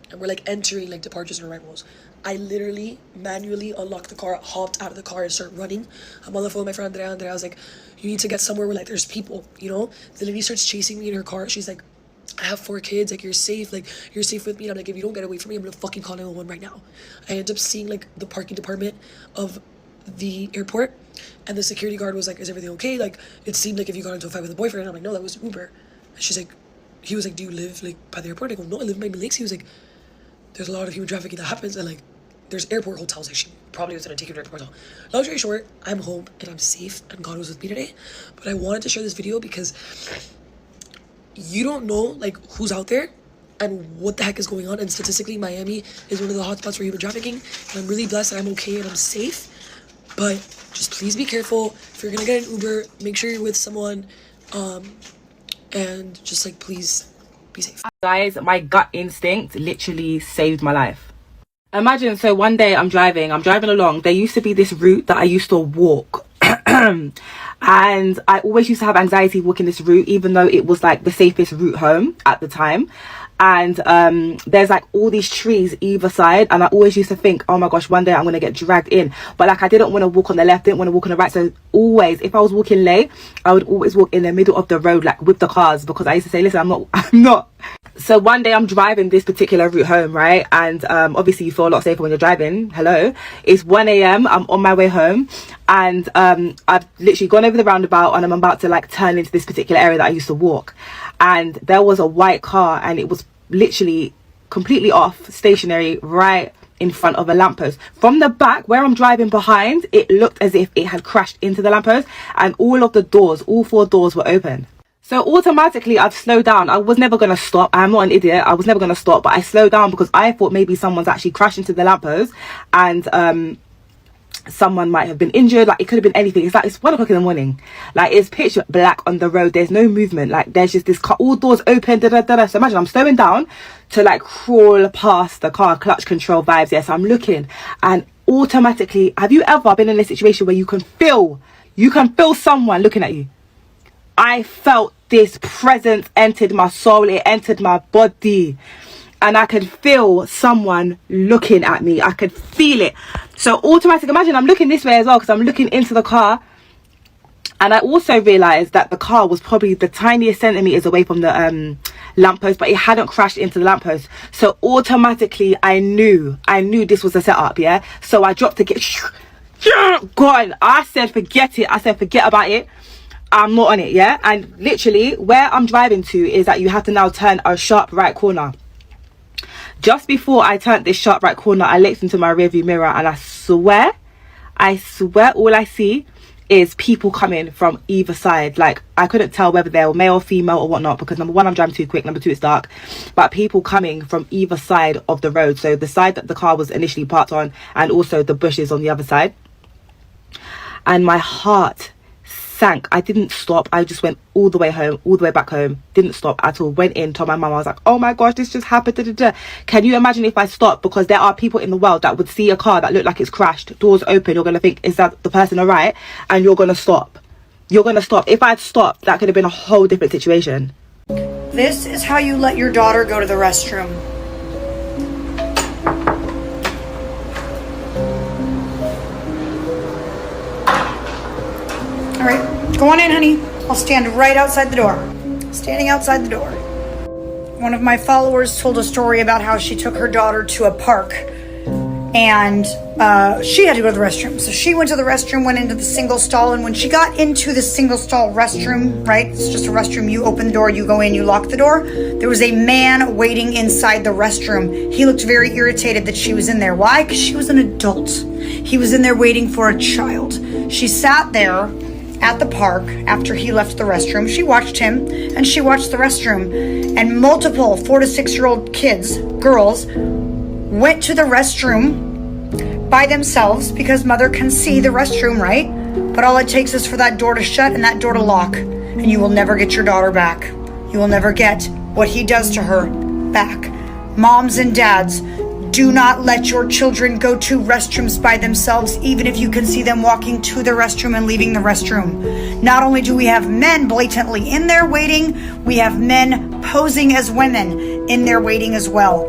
And we're entering departures and arrivals. I literally manually unlocked the car, hopped out of the car, and started running. I'm on the phone with my friend Andrea. I was like, you need to get somewhere where there's people, you know? The lady starts chasing me in her car. She's like, I have 4 kids, you're safe, you're safe with me. And I'm like, if you don't get away from me, I'm gonna fucking call 911 right now. I end up seeing the parking department of the airport, and the security guard was like, is everything okay? It seemed if you got into a fight with a boyfriend. And I'm like, no, that was Uber. And he was like, do you live by the airport? I go, no, I live in Miami Lakes. He was like, there's a lot of human trafficking that happens, and there's airport hotels. She probably was gonna take you to an airport hotel. Long story short, I'm home and I'm safe, and God was with me today. But I wanted to share this video because you don't know who's out there and what the heck is going on. And statistically, Miami is one of the hotspots for human trafficking, and I'm really blessed that I'm okay and I'm safe. But just please be careful. If you're gonna get an Uber, make sure you're with someone, and just please be safe. Guys, my gut instinct literally saved my life. Imagine, so one day I'm driving along. There used to be this route that I used to walk and I always used to have anxiety walking this route, even though it was the safest route home at the time. And there's all these trees either side, and I always used to think, oh my gosh, one day I'm gonna get dragged in. But I didn't want to walk on the left, didn't want to walk on the right. So always, if I was walking late, I would always walk in the middle of the road with the cars, because I used to say, listen, I'm not. So one day I'm driving this particular route home, right? And obviously you feel a lot safer when you're driving. Hello, it's 1 a.m. I'm on my way home, and I've literally gone over the roundabout, and I'm about to turn into this particular area that I used to walk. And there was a white car, and it was literally completely off, stationary, right in front of a lamppost. From the back, where I'm driving behind, it looked as if it had crashed into the lamppost, and all 4 doors were open. So automatically I've slowed down. I was never going to stop. I'm not an idiot. I was never going to stop, but I slowed down because I thought maybe someone's actually crashed into the lamppost, and someone might have been injured. It could have been anything. It's 1 o'clock in the morning. It's pitch black on the road. There's no movement. There's just this car, all doors open, So imagine I'm slowing down to crawl past the car, clutch control vibes. Yeah, so I'm looking, and automatically, have you ever been in a situation where you can feel someone looking at you? I felt this presence entered my soul. It entered my body. And I could feel someone looking at me. I could feel it. So automatically, imagine I'm looking this way as well, because I'm looking into the car. And I also realised that the car was probably the tiniest centimetres away from the lamppost, but it hadn't crashed into the lamppost. So automatically, I knew this was a setup, yeah? So I dropped the gear. Gone. I said, forget it. I said, forget about it. I'm not on it, yeah? And literally, where I'm driving to is that you have to now turn a sharp right corner. Just before I turned this sharp right corner, I looked into my rearview mirror, and I swear all I see is people coming from either side. Like, I couldn't tell whether they were male or female or whatnot, because number one, I'm driving too quick, number two, it's dark. But people coming from either side of the road, so the side that the car was initially parked on, and also the bushes on the other side. And my heart sank. I didn't stop. I just went all the way home, all the way back home, didn't stop at all. Went in, told my mum, I was like, oh my gosh, this just happened. Da, da, da. Can you imagine if I stopped? Because there are people in the world that would see a car that looked like it's crashed, doors open, you're going to think, is that the person all right? And you're going to stop. You're going to stop. If I'd stopped, that could have been a whole different situation. This is how you let your daughter go to the restroom. All right, go on in, honey. I'll stand right outside the door. Standing outside the door. One of my followers told a story about how she took her daughter to a park and she had to go to the restroom. So she went to the restroom, went into the single stall, and when she got into the single stall restroom, right, it's just a restroom, you open the door, you go in, you lock the door, there was a man waiting inside the restroom. He looked very irritated that she was in there. Why? Because she was an adult. He was in there waiting for a child. She sat there at the park after he left the restroom. She watched him and she watched the restroom, and multiple 4 to 6 year old kids, girls, went to the restroom by themselves because mother can see the restroom, right? But all it takes is for that door to shut and that door to lock, and you will never get your daughter back. You will never get what he does to her back. Moms and dads, do not let your children go to restrooms by themselves, even if you can see them walking to the restroom and leaving the restroom. Not only do we have men blatantly in there waiting, we have men posing as women in there waiting as well.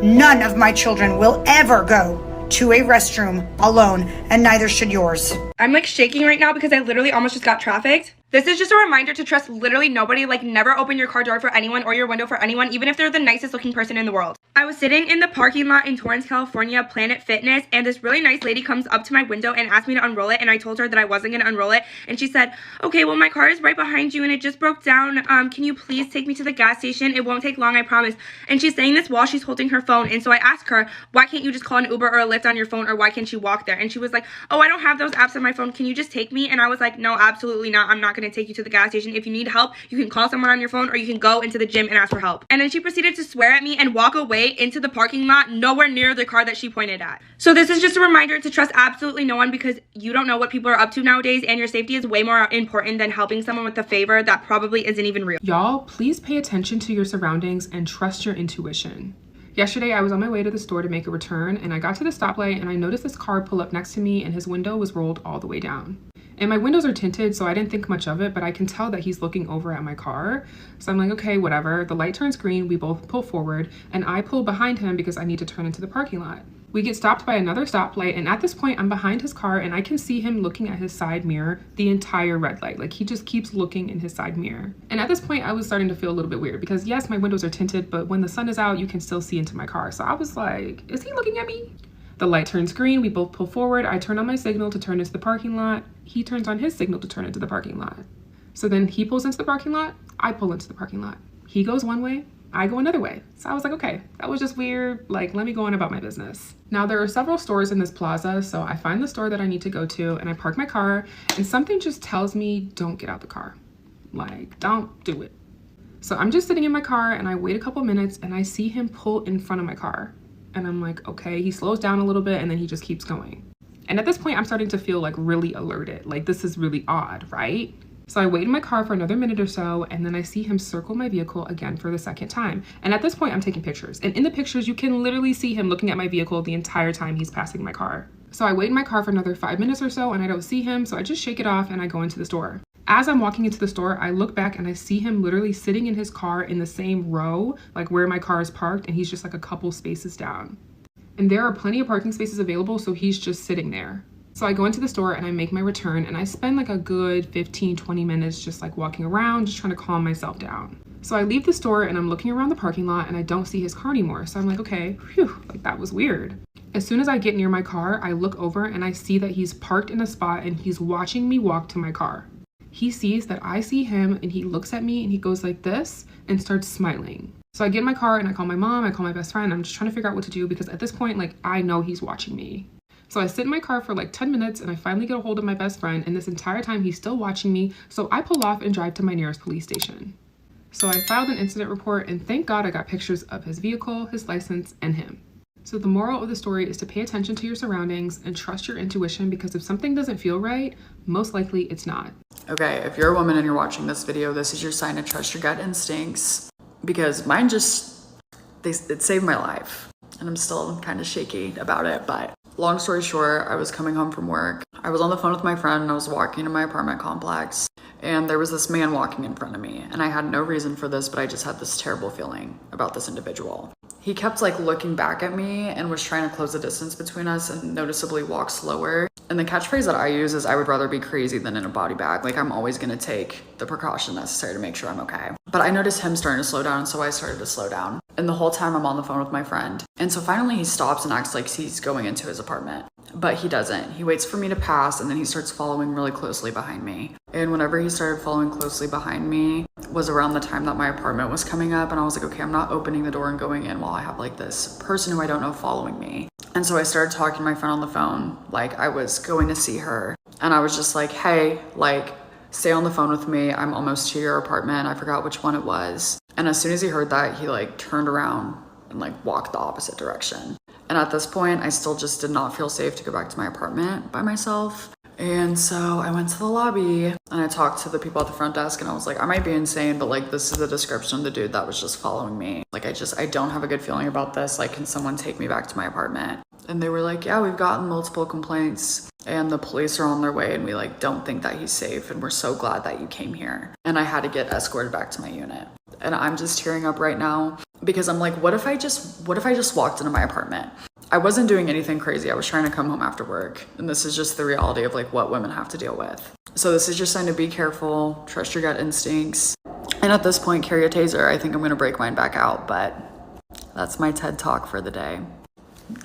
None of my children will ever go to a restroom alone, and neither should yours. I'm like shaking right now because I literally almost just got trafficked. This is just a reminder to trust literally nobody. Like, never open your car door for anyone or your window for anyone, even if they're the nicest looking person in the world. I was sitting in the parking lot in Torrance, California, Planet Fitness, and this really nice lady comes up to my window and asked me to unroll it, and I told her that I wasn't going to unroll it, and she said, okay, well, my car is right behind you and it just broke down. Can you please take me to the gas station? It won't take long, I promise. And she's saying this while she's holding her phone, and so I asked her, why can't you just call an Uber or a Lyft on your phone, or why can't she walk there? And she was like, oh, I don't have those apps on my phone. Can you just take me? And I was like, no, absolutely not. I'm not going to take you to the gas station. If you need help, you can call someone on your phone, or you can go into the gym and ask for help. And then she proceeded to swear at me and walk away into the parking lot, nowhere near the car that she pointed at. So this is just a reminder to trust absolutely no one, because you don't know what people are up to nowadays, and your safety is way more important than helping someone with a favor that probably isn't even real. Y'all, please pay attention to your surroundings and trust your intuition. Yesterday, I was on my way to the store to make a return, and I got to the stoplight and I noticed this car pull up next to me, and his window was rolled all the way down. And my windows are tinted, so I didn't think much of it, but I can tell that he's looking over at my car. So I'm like, okay, whatever. The light turns green, we both pull forward, and I pull behind him because I need to turn into the parking lot. We get stopped by another stoplight, and at this point, I'm behind his car, and I can see him looking at his side mirror the entire red light. Like, he just keeps looking in his side mirror. And at this point, I was starting to feel a little bit weird, because yes, my windows are tinted, but when the sun is out, you can still see into my car. So I was like, is he looking at me? The light turns green, we both pull forward. I turn on my signal to turn into the parking lot. He turns on his signal to turn into the parking lot. So then he pulls into the parking lot, I pull into the parking lot. He goes one way, I go another way. So I was like, okay, that was just weird. Like, let me go on about my business. Now there are several stores in this plaza, so I find the store that I need to go to and I park my car, and something just tells me, don't get out the car. Like, don't do it. So I'm just sitting in my car and I wait a couple minutes and I see him pull in front of my car. And I'm like, okay, he slows down a little bit and then he just keeps going. And at this point, I'm starting to feel like really alerted. Like, this is really odd, right? So I wait in my car for another minute or so, and then I see him circle my vehicle again for the second time. And at this point, I'm taking pictures. And in the pictures, you can literally see him looking at my vehicle the entire time he's passing my car. So I wait in my car for another 5 minutes or so, and I don't see him. So I just shake it off and I go into the store. As I'm walking into the store, I look back and I see him literally sitting in his car in the same row, like where my car is parked, and he's just like a couple spaces down. And there are plenty of parking spaces available, so he's just sitting there. So I go into the store and I make my return, and I spend like a good 15-20 minutes just like walking around, just trying to calm myself down. So I leave the store and I'm looking around the parking lot and I don't see his car anymore. So I'm like, okay, phew, like that was weird. As soon as I get near my car, I look over and I see that he's parked in a spot and he's watching me walk to my car. He sees that I see him and he looks at me and he goes like this and starts smiling. So I get in my car and I call my mom, I call my best friend. I'm just trying to figure out what to do because at this point, like, I know he's watching me. So I sit in my car for like 10 minutes and I finally get a hold of my best friend, and this entire time he's still watching me, so I pull off and drive to my nearest police station. So I filed an incident report, and thank God I got pictures of his vehicle, his license, and him. So the moral of the story is to pay attention to your surroundings and trust your intuition, because if something doesn't feel right, most likely it's not. Okay, if you're a woman and you're watching this video, this is your sign to trust your gut instincts, because mine it saved my life, and I'm still kind of shaky about it. But long story short, I was coming home from work. I was on the phone with my friend and I was walking to my apartment complex, and there was this man walking in front of me, and I had no reason for this, but I just had this terrible feeling about this individual. He kept like looking back at me and was trying to close the distance between us and noticeably walk slower. And the catchphrase that I use is, I would rather be crazy than in a body bag. Like, I'm always gonna take the precaution necessary to make sure I'm okay. But I noticed him starting to slow down, so I started to slow down. And the whole time I'm on the phone with my friend. And so finally he stops and acts like he's going into his apartment. But he doesn't. He waits for me to pass, and then he starts following really closely behind me. And whenever he started following closely behind me was around the time that my apartment was coming up, and I was like, okay, I'm not opening the door and going in while I have like this person who I don't know following me. And so I started talking to my friend on the phone like I was going to see her, and I was just like, hey, like, stay on the phone with me, I'm almost to your apartment. I forgot which one it was. And as soon as he heard that, he like turned around and like walked the opposite direction. And at this point, I still just did not feel safe to go back to my apartment by myself. And so I went to the lobby and I talked to the people at the front desk, and I was like, I might be insane, but like, this is the description of the dude that was just following me. Like, I don't have a good feeling about this. Like, can someone take me back to my apartment? And they were like, yeah, we've gotten multiple complaints and the police are on their way, and we like don't think that he's safe, and we're so glad that you came here. And I had to get escorted back to my unit. And I'm just tearing up right now because I'm like, what if I just walked into my apartment? I wasn't doing anything crazy. I was trying to come home after work. And this is just the reality of like what women have to deal with. So this is just sign to be careful, trust your gut instincts. And at this point, carry a taser. I think I'm gonna break mine back out, but that's my TED Talk for the day.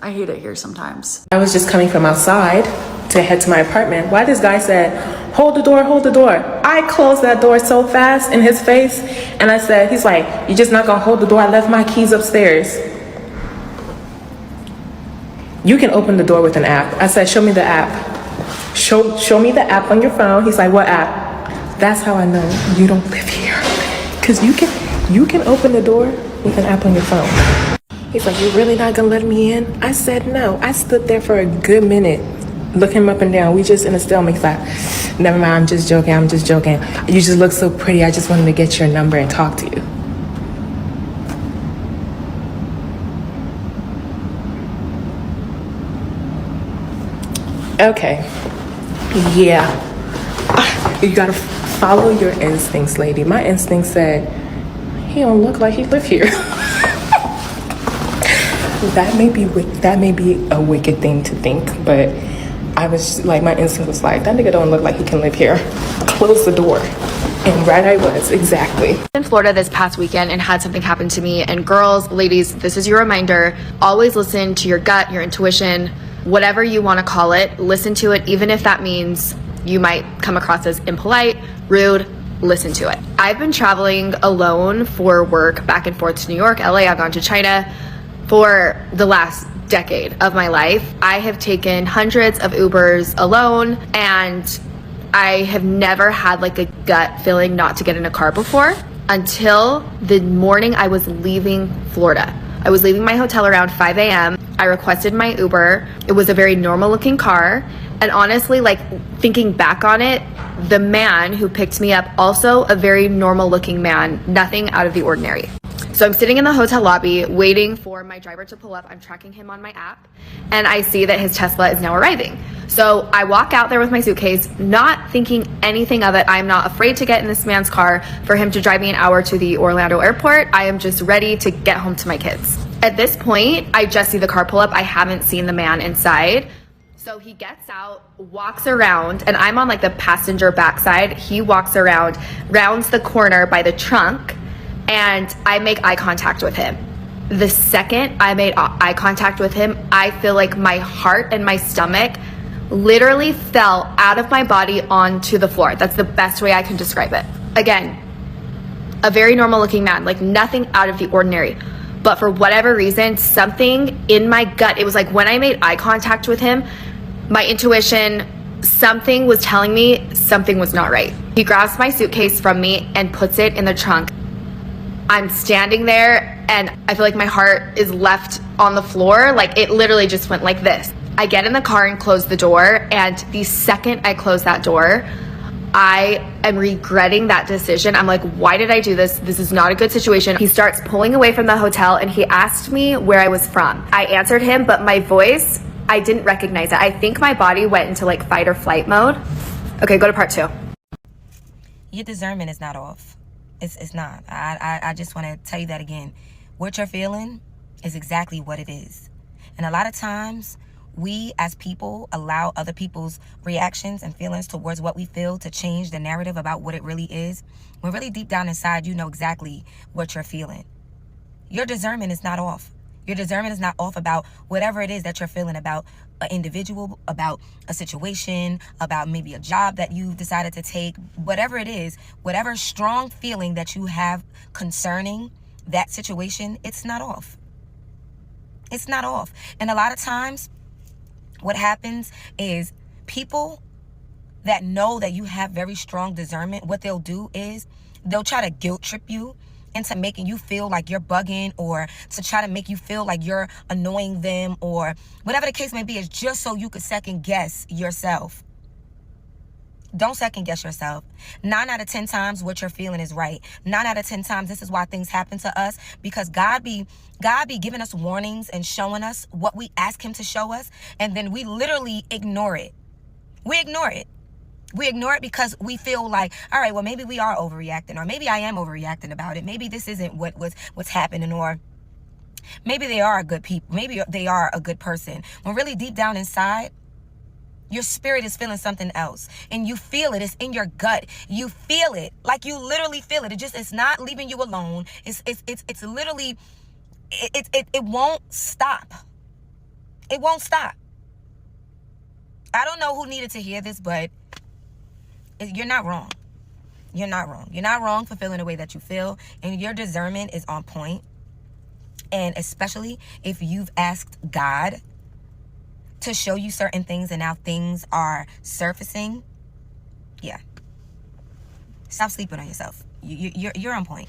I hate it here sometimes. I was just coming from outside to head to my apartment. Why this guy said, hold the door, hold the door. I closed that door so fast in his face, and I said, he's like, you're just not gonna hold the door? I left my keys upstairs. You can open the door with an app. I said, show me the app. Show me the app on your phone. He's like, what app? That's how I know you don't live here. Cause you can open the door with an app on your phone. He's like, you're really not gonna let me in? I said no. I stood there for a good minute, looking him up and down. We just in a stalemate. He's like, never mind, I'm just joking. You just look so pretty. I just wanted to get your number and talk to you. Okay. Yeah. You gotta follow your instincts, lady. My instinct said, he don't look like he live here. That may be a wicked thing to think, but I was like, my instinct was like, that nigga don't look like he can live here. Close the door. And right I was, exactly. In Florida this past weekend and had something happen to me. And girls, ladies, this is your reminder. Always listen to your gut, your intuition, whatever you want to call it. Listen to it, even if that means you might come across as impolite, rude. Listen to it. I've been traveling alone for work back and forth to New York, LA. I've gone to China for the last decade of my life. I have taken hundreds of Ubers alone, and I have never had like a gut feeling not to get in a car before until the morning I was leaving Florida. I was leaving my hotel around 5 a.m. I requested my Uber. It was a very normal looking car. And honestly, like thinking back on it, the man who picked me up, also a very normal looking man, nothing out of the ordinary. So I'm sitting in the hotel lobby waiting for my driver to pull up. I'm tracking him on my app, and I see that his Tesla is now arriving. So I walk out there with my suitcase, not thinking anything of it. I'm not afraid to get in this man's car for him to drive me an hour to the Orlando airport. I am just ready to get home to my kids. At this point, I just see the car pull up. I haven't seen the man inside. So he gets out, walks around, and I'm on like the passenger backside. He walks around, rounds the corner by the trunk, and I make eye contact with him. The second I made eye contact with him, I feel like my heart and my stomach literally fell out of my body onto the floor. That's the best way I can describe it. Again, a very normal looking man, like nothing out of the ordinary. But for whatever reason, something in my gut, it was like when I made eye contact with him, My intuition, something was telling me something was not right. He grabs my suitcase from me and puts it in the trunk. I'm standing there and I feel like my heart is left on the floor. Like it literally just went like this. I get in the car and close the door, and the second I close that door, I am regretting that decision. I'm like, why did I do this? This is not a good situation. He starts pulling away from the hotel and he asked me where I was from. I answered him, but my voice, I didn't recognize it. I think my body went into like fight or flight mode. Okay, go to part 2. Your discernment is not off. It's not. I just want to tell you that again. What you're feeling is exactly what it is. And a lot of times, we as people allow other people's reactions and feelings towards what we feel to change the narrative about what it really is. When really deep down inside, you know exactly what you're feeling. Your discernment is not off. Your discernment is not off about whatever it is that you're feeling about an individual, about a situation, about maybe a job that you've decided to take, whatever it is, whatever strong feeling that you have concerning that situation, it's not off. It's not off. And a lot of times, what happens is people that know that you have very strong discernment, what they'll do is they'll try to guilt trip you into making you feel like you're bugging, or to try to make you feel like you're annoying them, or whatever the case may be, is just so you could second guess yourself. Don't second guess yourself. 9 out of 10 times what you're feeling is right. 9 out of 10 times this is why things happen to us, because God be giving us warnings and showing us what we ask him to show us, and then we literally ignore it. We ignore it. We ignore it because we feel like, all right, well, maybe we are overreacting, or maybe I am overreacting about it. Maybe this isn't what's happening, or maybe they are a good people. Maybe they are a good person. When really deep down inside, your spirit is feeling something else, and you feel it. It's in your gut. You feel it, like you literally feel it. It's not leaving you alone. It's literally, it won't stop. It won't stop. I don't know who needed to hear this, but you're not wrong. You're not wrong. You're not wrong for feeling the way that you feel, and your discernment is on point. And especially if you've asked God to show you certain things and now things are surfacing, yeah. Stop sleeping on yourself. You're on point.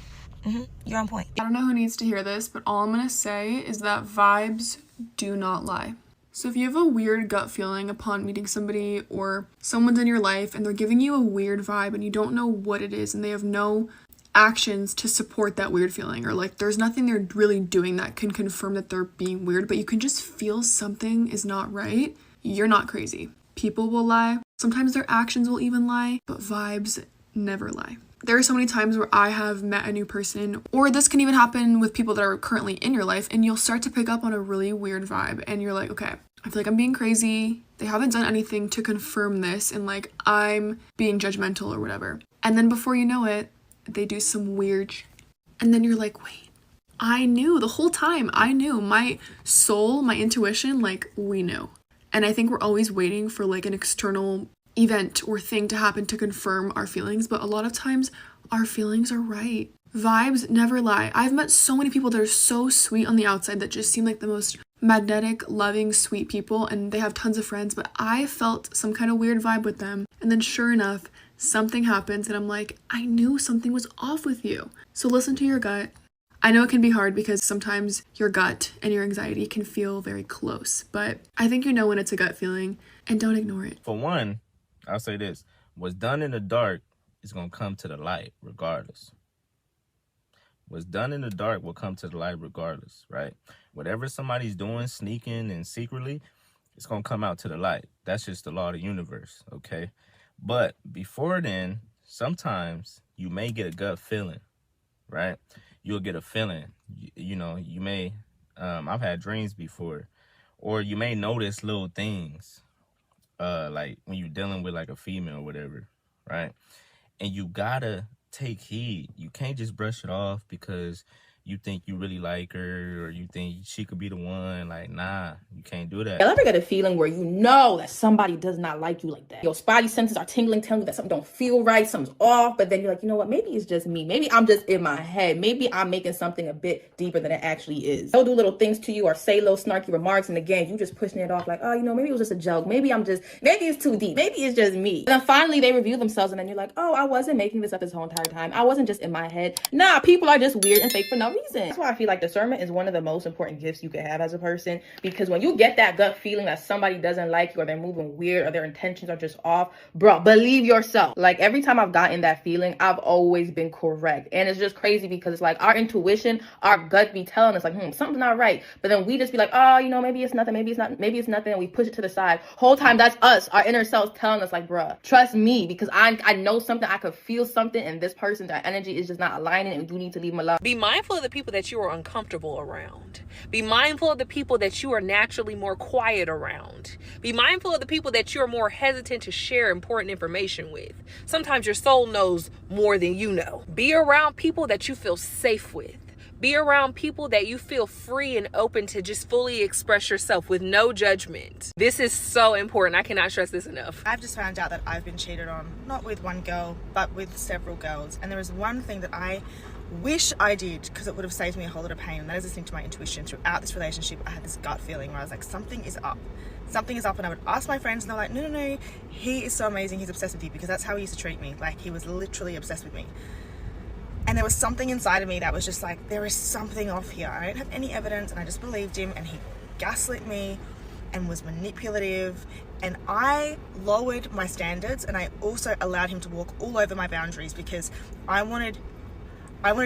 You're on point. I don't know who needs to hear this, but all I'm gonna say is that vibes do not lie. So if you have a weird gut feeling upon meeting somebody, or someone's in your life and they're giving you a weird vibe and you don't know what it is, and they have no actions to support that weird feeling, or like there's nothing they're really doing that can confirm that they're being weird, but you can just feel something is not right, you're not crazy. People will lie. Sometimes their actions will even lie, but vibes never lie. There are so many times where I have met a new person, or this can even happen with people that are currently in your life, and you'll start to pick up on a really weird vibe, and you're like, okay, I feel like I'm being crazy. They haven't done anything to confirm this, and like I'm being judgmental or whatever. And then before you know it, they do some weird shit. And then you're like, wait, I knew the whole time. I knew. My soul, my intuition, like we knew. And I think we're always waiting for like an external event or thing to happen to confirm our feelings, but a lot of times our feelings are right. Vibes never lie. I've met so many people that are so sweet on the outside that just seem like the most magnetic, loving, sweet people, and they have tons of friends, but I felt some kind of weird vibe with them, and then sure enough, something happens and I'm like, I knew something was off with you. So listen to your gut. I know it can be hard because sometimes your gut and your anxiety can feel very close, but I think you know when it's a gut feeling, and don't ignore it. For one, I'll say this. What's done in the dark is going to come to the light regardless. What's done in the dark will come to the light regardless, right? Whatever somebody's doing, sneaking and secretly, it's going to come out to the light. That's just the law of the universe, okay? But before then, sometimes you may get a gut feeling, right? You'll get a feeling. You know, you may, I've had dreams before, or you may notice little things. Like when you're dealing with like a female or whatever, right? And you gotta take heed. You can't just brush it off because you think you really like her or you think she could be the one. Like, nah, you can't do that. You'll ever get a feeling where you know that somebody does not like you like that. Your spidey senses are tingling, telling you that something don't feel right, something's off, but then you're like, you know what, maybe it's just me. Maybe I'm just in my head. Maybe I'm making something a bit deeper than it actually is. They'll do little things to you or say little snarky remarks, and again, you just pushing it off like, oh, you know, maybe it was just a joke. Maybe it's too deep. Maybe it's just me. And then finally they review themselves, and then you're like, oh, I wasn't making this up this whole entire time. I wasn't just in my head. Nah, people are just weird and fake for no reason. That's why I feel like discernment is one of the most important gifts you could have as a person, because when you get that gut feeling that somebody doesn't like you or they're moving weird or their intentions are just off, bro, believe yourself. Like every time I've gotten that feeling, I've always been correct. And it's just crazy because it's like our intuition, our gut be telling us like, something's not right. But then we just be like, oh, you know, maybe it's nothing, maybe it's nothing, and we push it to the side. Whole time that's us, our inner selves telling us like, bruh, trust me, because I know something, I could feel something, and this person, that energy is just not aligning, and you need to leave them alone. Be mindful of the people that you are uncomfortable around. Be mindful of the people that you are naturally more quiet around. Be mindful of the people that you're more hesitant to share important information with. Sometimes your soul knows more than you know. Be around people that you feel safe with. Be around people that you feel free and open to just fully express yourself with no judgment. This is so important. I cannot stress this enough. I've just found out that I've been cheated on, not with one girl, but with several girls. And there is one thing that I wish I did, because it would have saved me a whole lot of pain, and that is listening to my intuition. Throughout this relationship, I had this gut feeling where I was like, something is up. Something is up, and I would ask my friends, and they're like, no, he is so amazing, he's obsessed with you, because that's how he used to treat me. Like, he was literally obsessed with me. And there was something inside of me that was just like, there is something off here. I don't have any evidence, and I just believed him, and he gaslit me and was manipulative, and I lowered my standards, and I also allowed him to walk all over my boundaries, because I wanted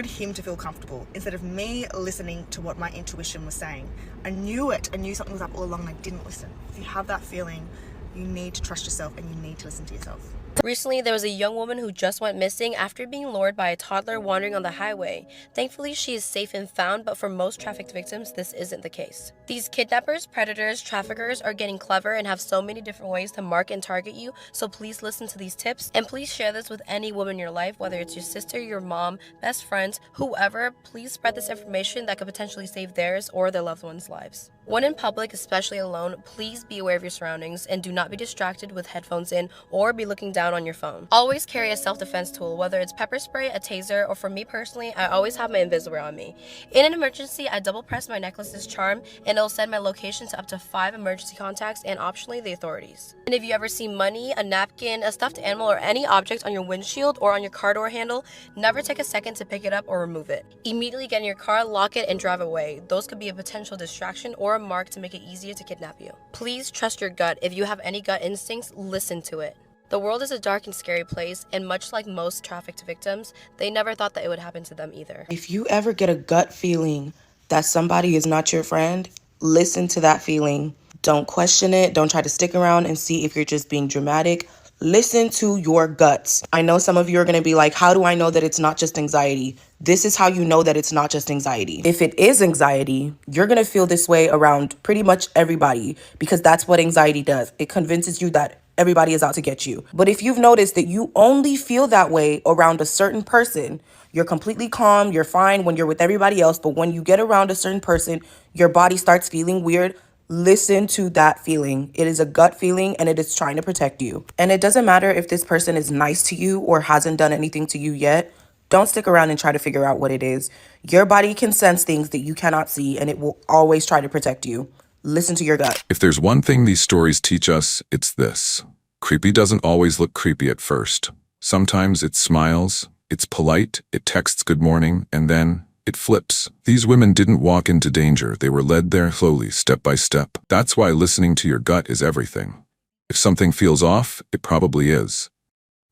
him to feel comfortable instead of me listening to what my intuition was saying. I knew it. I knew something was up all along, and I didn't listen. If you have that feeling, you need to trust yourself, and you need to listen to yourself. Recently, there was a young woman who just went missing after being lured by a toddler wandering on the highway. Thankfully, she is safe and found, but for most trafficked victims, this isn't the case. These kidnappers, predators, traffickers are getting clever and have so many different ways to mark and target you, so please listen to these tips, and please share this with any woman in your life, whether it's your sister, your mom, best friends, whoever. Please spread this information that could potentially save theirs or their loved ones' lives. When in public, especially alone, please be aware of your surroundings and do not be distracted with headphones in or be looking down on your phone. Always carry a self-defense tool, whether it's pepper spray, a taser, or for me personally, I always have my Invisalign on me. In an emergency, I double press my necklace's charm and it'll send my location to up to 5 emergency contacts and optionally the authorities. And if you ever see money, a napkin, a stuffed animal, or any object on your windshield or on your car door handle, never take a second to pick it up or remove it. Immediately get in your car, lock it, and drive away. Those could be a potential distraction or a mark to make it easier to kidnap you. Please trust your gut. If you have any gut instincts, listen to it. The world is a dark and scary place, and much like most trafficked victims, they never thought that it would happen to them either. If you ever get a gut feeling that somebody is not your friend, listen to that feeling. Don't question it. Don't try to stick around and see if you're just being dramatic. Listen to your guts. I know some of you are going to be like, how do I know that it's not just anxiety? This is how you know that it's not just anxiety. If it is anxiety, you're going to feel this way around pretty much everybody, because that's what anxiety does. It convinces you that everybody is out to get you. But if you've noticed that you only feel that way around a certain person, you're completely calm, you're fine when you're with everybody else, but when you get around a certain person, your body starts feeling weird, listen to that feeling. It is a gut feeling and it is trying to protect you. And it doesn't matter if this person is nice to you or hasn't done anything to you yet. Don't stick around and try to figure out what it is. Your body can sense things that you cannot see, and it will always try to protect you. Listen to your gut. If there's one thing these stories teach us, it's this. Creepy doesn't always look creepy at first. Sometimes it smiles, it's polite, it texts good morning, and then it flips. These women didn't walk into danger. They were led there slowly, step by step. That's why listening to your gut is everything. If something feels off, it probably is.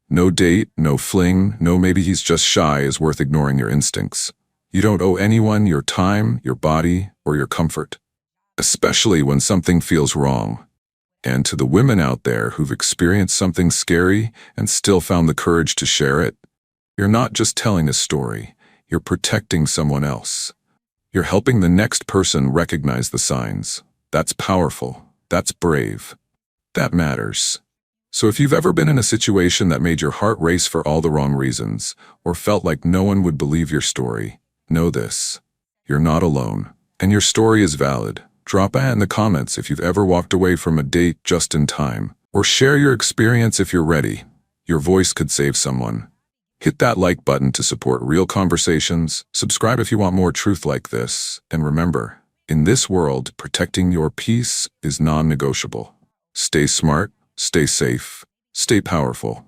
No date, no fling, no maybe he's just shy is worth ignoring your instincts. You don't owe anyone your time, your body, or your comfort. Especially when something feels wrong. And to the women out there who've experienced something scary and still found the courage to share it, you're not just telling a story, you're protecting someone else. You're helping the next person recognize the signs. That's powerful. That's brave. That matters. So if you've ever been in a situation that made your heart race for all the wrong reasons, or felt like no one would believe your story, know this. You're not alone, and your story is valid. Drop a in the comments if you've ever walked away from a date just in time, or share your experience if you're ready. Your voice could save someone. Hit that like button to support real conversations, subscribe if you want more truth like this, and remember, in this world, protecting your peace is non-negotiable. Stay smart, stay safe, stay powerful.